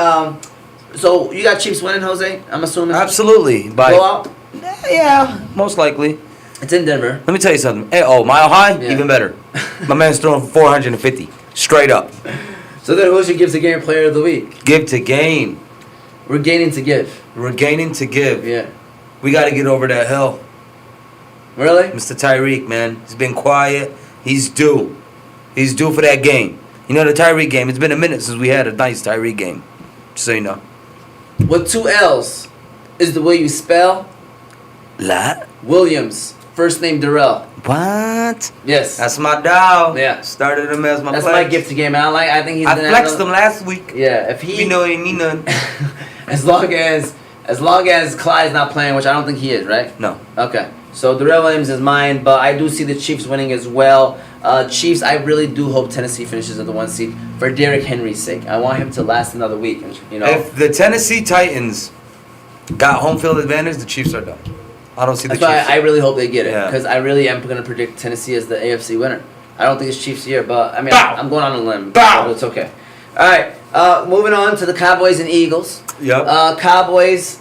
so you got Chiefs winning, Jose? I'm assuming. Absolutely. Blowout? Yeah, most likely. It's in Denver. Let me tell you something. Hey, Mile High, Yeah. even better. My man's throwing for 450, straight up. So then who's your Gives to Game Player of the Week? Give to gain. We're gaining to give. We're gaining to give. Yeah. We got to get over that hill. Really? Mr. Tyreek, man. He's been quiet. He's due. He's due for that game. You know, the Tyreek game, it's been a minute since we had a nice Tyreek game. Just so you know. With 2 L's is the way you spell Lot? Williams. First name Darrell. What? Yes. That's my dog. Yeah. Started him as my That's flex. my gift to game. I think he's I gonna flexed have him last week. Yeah, if he You know, he ain't need none. as long as Clyde's not playing, which I don't think he is, right? No. Okay. So Darrell Williams is mine, but I do see the Chiefs winning as well. Chiefs, I really do hope Tennessee finishes at the 1 seed for Derrick Henry's sake. I want him to last another week. If the Tennessee Titans got home field advantage, the Chiefs are done. I don't see the That's why Chiefs. I really hope they get it, Yeah. because I really am going to predict Tennessee as the AFC winner. I don't think it's Chiefs' year, but I mean, Bow. I'm going on a limb. Bow. But it's okay. All right, moving on to the Cowboys and Eagles. Yep. Cowboys,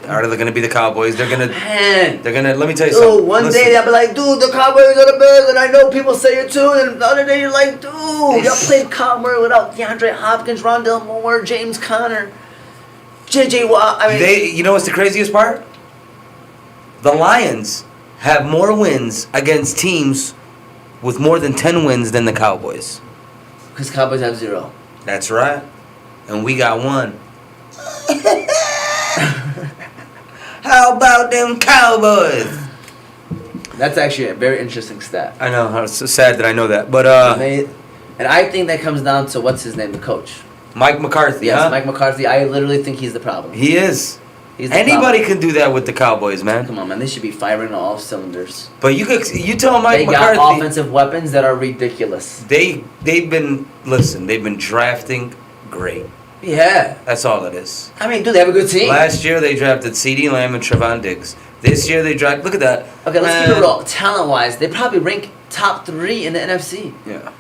Are they gonna be the Cowboys? They're gonna. man. Let me tell you Dude, something. one Listen. day they'll be like, dude, the Cowboys are the best, and I know people say it too, and the other day you're like, dude, y'all played Conner without DeAndre Hopkins, Rondell Moore, James Conner, J.J. Watt. I mean, You know what's the craziest part? The Lions have more wins against teams with more than 10 wins than the Cowboys. Because Cowboys have 0. That's right. And we got 1. How about them Cowboys? That's actually a very interesting stat. I know. It's so sad that I know that. But And I think that comes down to what's his name, the coach. Mike McCarthy, Yes, huh? Mike McCarthy. I literally think he's the problem. He is. He's the Anybody problem. can do that with the Cowboys, man. Come on, man. They should be firing on all cylinders. But you tell Mike They McCarthy. got offensive weapons that are ridiculous. They've been drafting great. Yeah. That's all it is. I mean, dude, they have a good team. Last year they drafted CeeDee Lamb and Trevon Diggs. This year they drafted. Look at that. Okay, let's Man. keep it real. Talent-wise, they probably rank top 3 in the NFC. Yeah.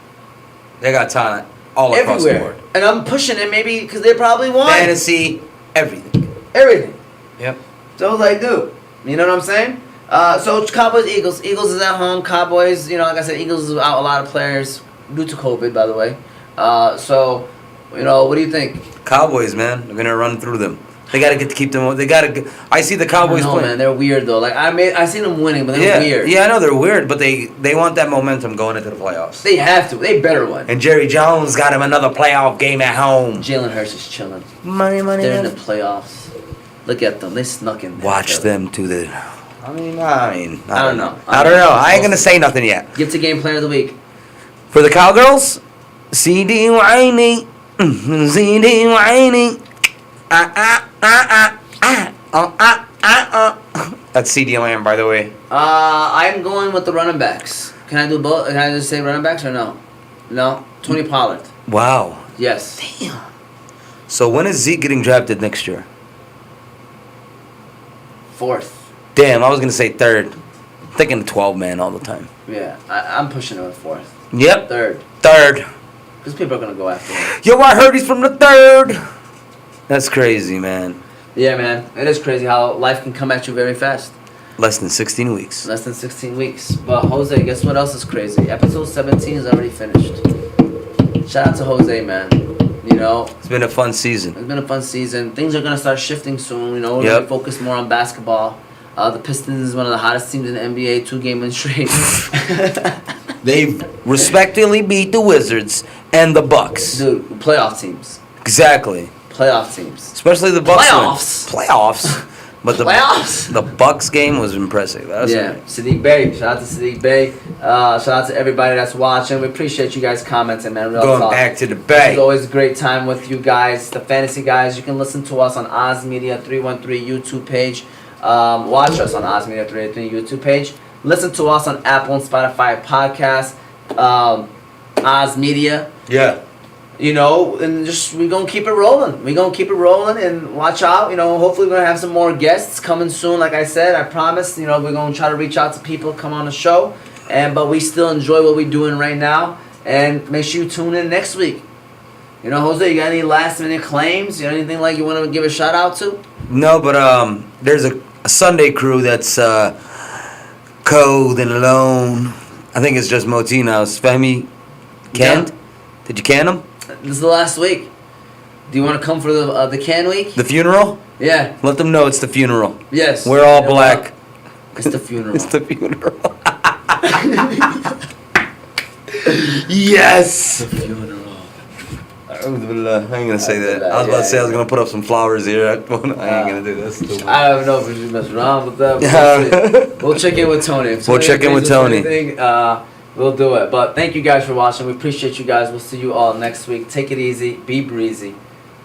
They got talent all across the board. And I'm pushing it maybe because they probably won. Fantasy, everything. Everything. Yep. So I was like, dude, you know what I'm saying? So Cowboys, Eagles. Eagles is at home. Cowboys, like I said, Eagles is out a lot of players due to COVID, by the way. So, what do you think? Cowboys, man, they're gonna run through them. They gotta keep them. They gotta. I see the Cowboys No, playing. man, they're weird though. Like I seen them winning, but they're weird. Yeah, I know they're weird, but they want that momentum going into the playoffs. They have to. They better win. And Jerry Jones got him another playoff game at home. Jalen Hurts is chilling. Money. They're in the playoffs. Look at them. They snuck in there. Watch them to the. I don't know. I don't know. I ain't gonna say nothing yet. Gift to game player of the week. For the Cowgirls, CD whining, CD whining, That's CD Lamb, by the way. I'm going with the running backs. Can I do both? Can I just say running backs or no? No. Tony Pollard. Wow. Yes. Damn. So when is Zeke getting drafted next year? 4th. Damn, I was gonna say 3rd. I'm thinking 12 man all the time. Yeah, I'm pushing it with 4th. Yep. 3rd. Because people are gonna go after him. Yo, I heard he's from the 3rd. That's crazy, man. Yeah, man. It is crazy how life can come at you very fast. Less than 16 weeks. Less than 16 weeks. But Jose, guess what else is crazy? Episode 17 is already finished. Shout out to Jose, man. It's been a fun season. It's been a fun season. Things are gonna start shifting soon. We're gonna focus more on basketball. The Pistons is one of the hottest teams in the NBA. 2 game win straight. They've respectively beat the Wizards and the Bucks. Dude, playoff teams. Exactly. Playoff teams. Especially the Bucks. Playoffs. Playoffs. But Playoffs. the Bucks game was impressive. That's Yeah, Sadiq Bey. Shout out to Sadiq Bey. Shout out to everybody that's watching. We appreciate you guys commenting, man. Real Going talk. back to the It's Bay. always a great time with you guys, the fantasy guys. You can listen to us on Oz Media 313 YouTube page. Watch us on Oz Media 313 YouTube page. Listen to us on Apple and Spotify podcast. Oz Media. Yeah. And just we're gonna keep it rolling. We're gonna keep it rolling and watch out. Hopefully we're gonna have some more guests coming soon. Like I said, I promise. We're gonna try to reach out to people, come on the show, but we still enjoy what we're doing right now. And make sure you tune in next week. Jose, you got any last minute claims? Anything like you want to give a shout out to? No, but there's a Sunday crew that's cold and alone. I think it's just Moti now. Femi canned? Yeah. Did you can him? This is the last week. Do you want to come for the can week? The funeral? Yeah. Let them know it's the funeral. Yes. We're all black. It's the funeral. It's the funeral. Yes. The funeral. I ain't gonna say that. I was about to say I was gonna put up some flowers here. I ain't gonna do this. I don't know if we should mess around with that. But we'll check in with Tony. If We'll Tony check in agrees with Tony. anything, we'll do it. But thank you guys for watching. We appreciate you guys. We'll see you all next week. Take it easy. Be breezy.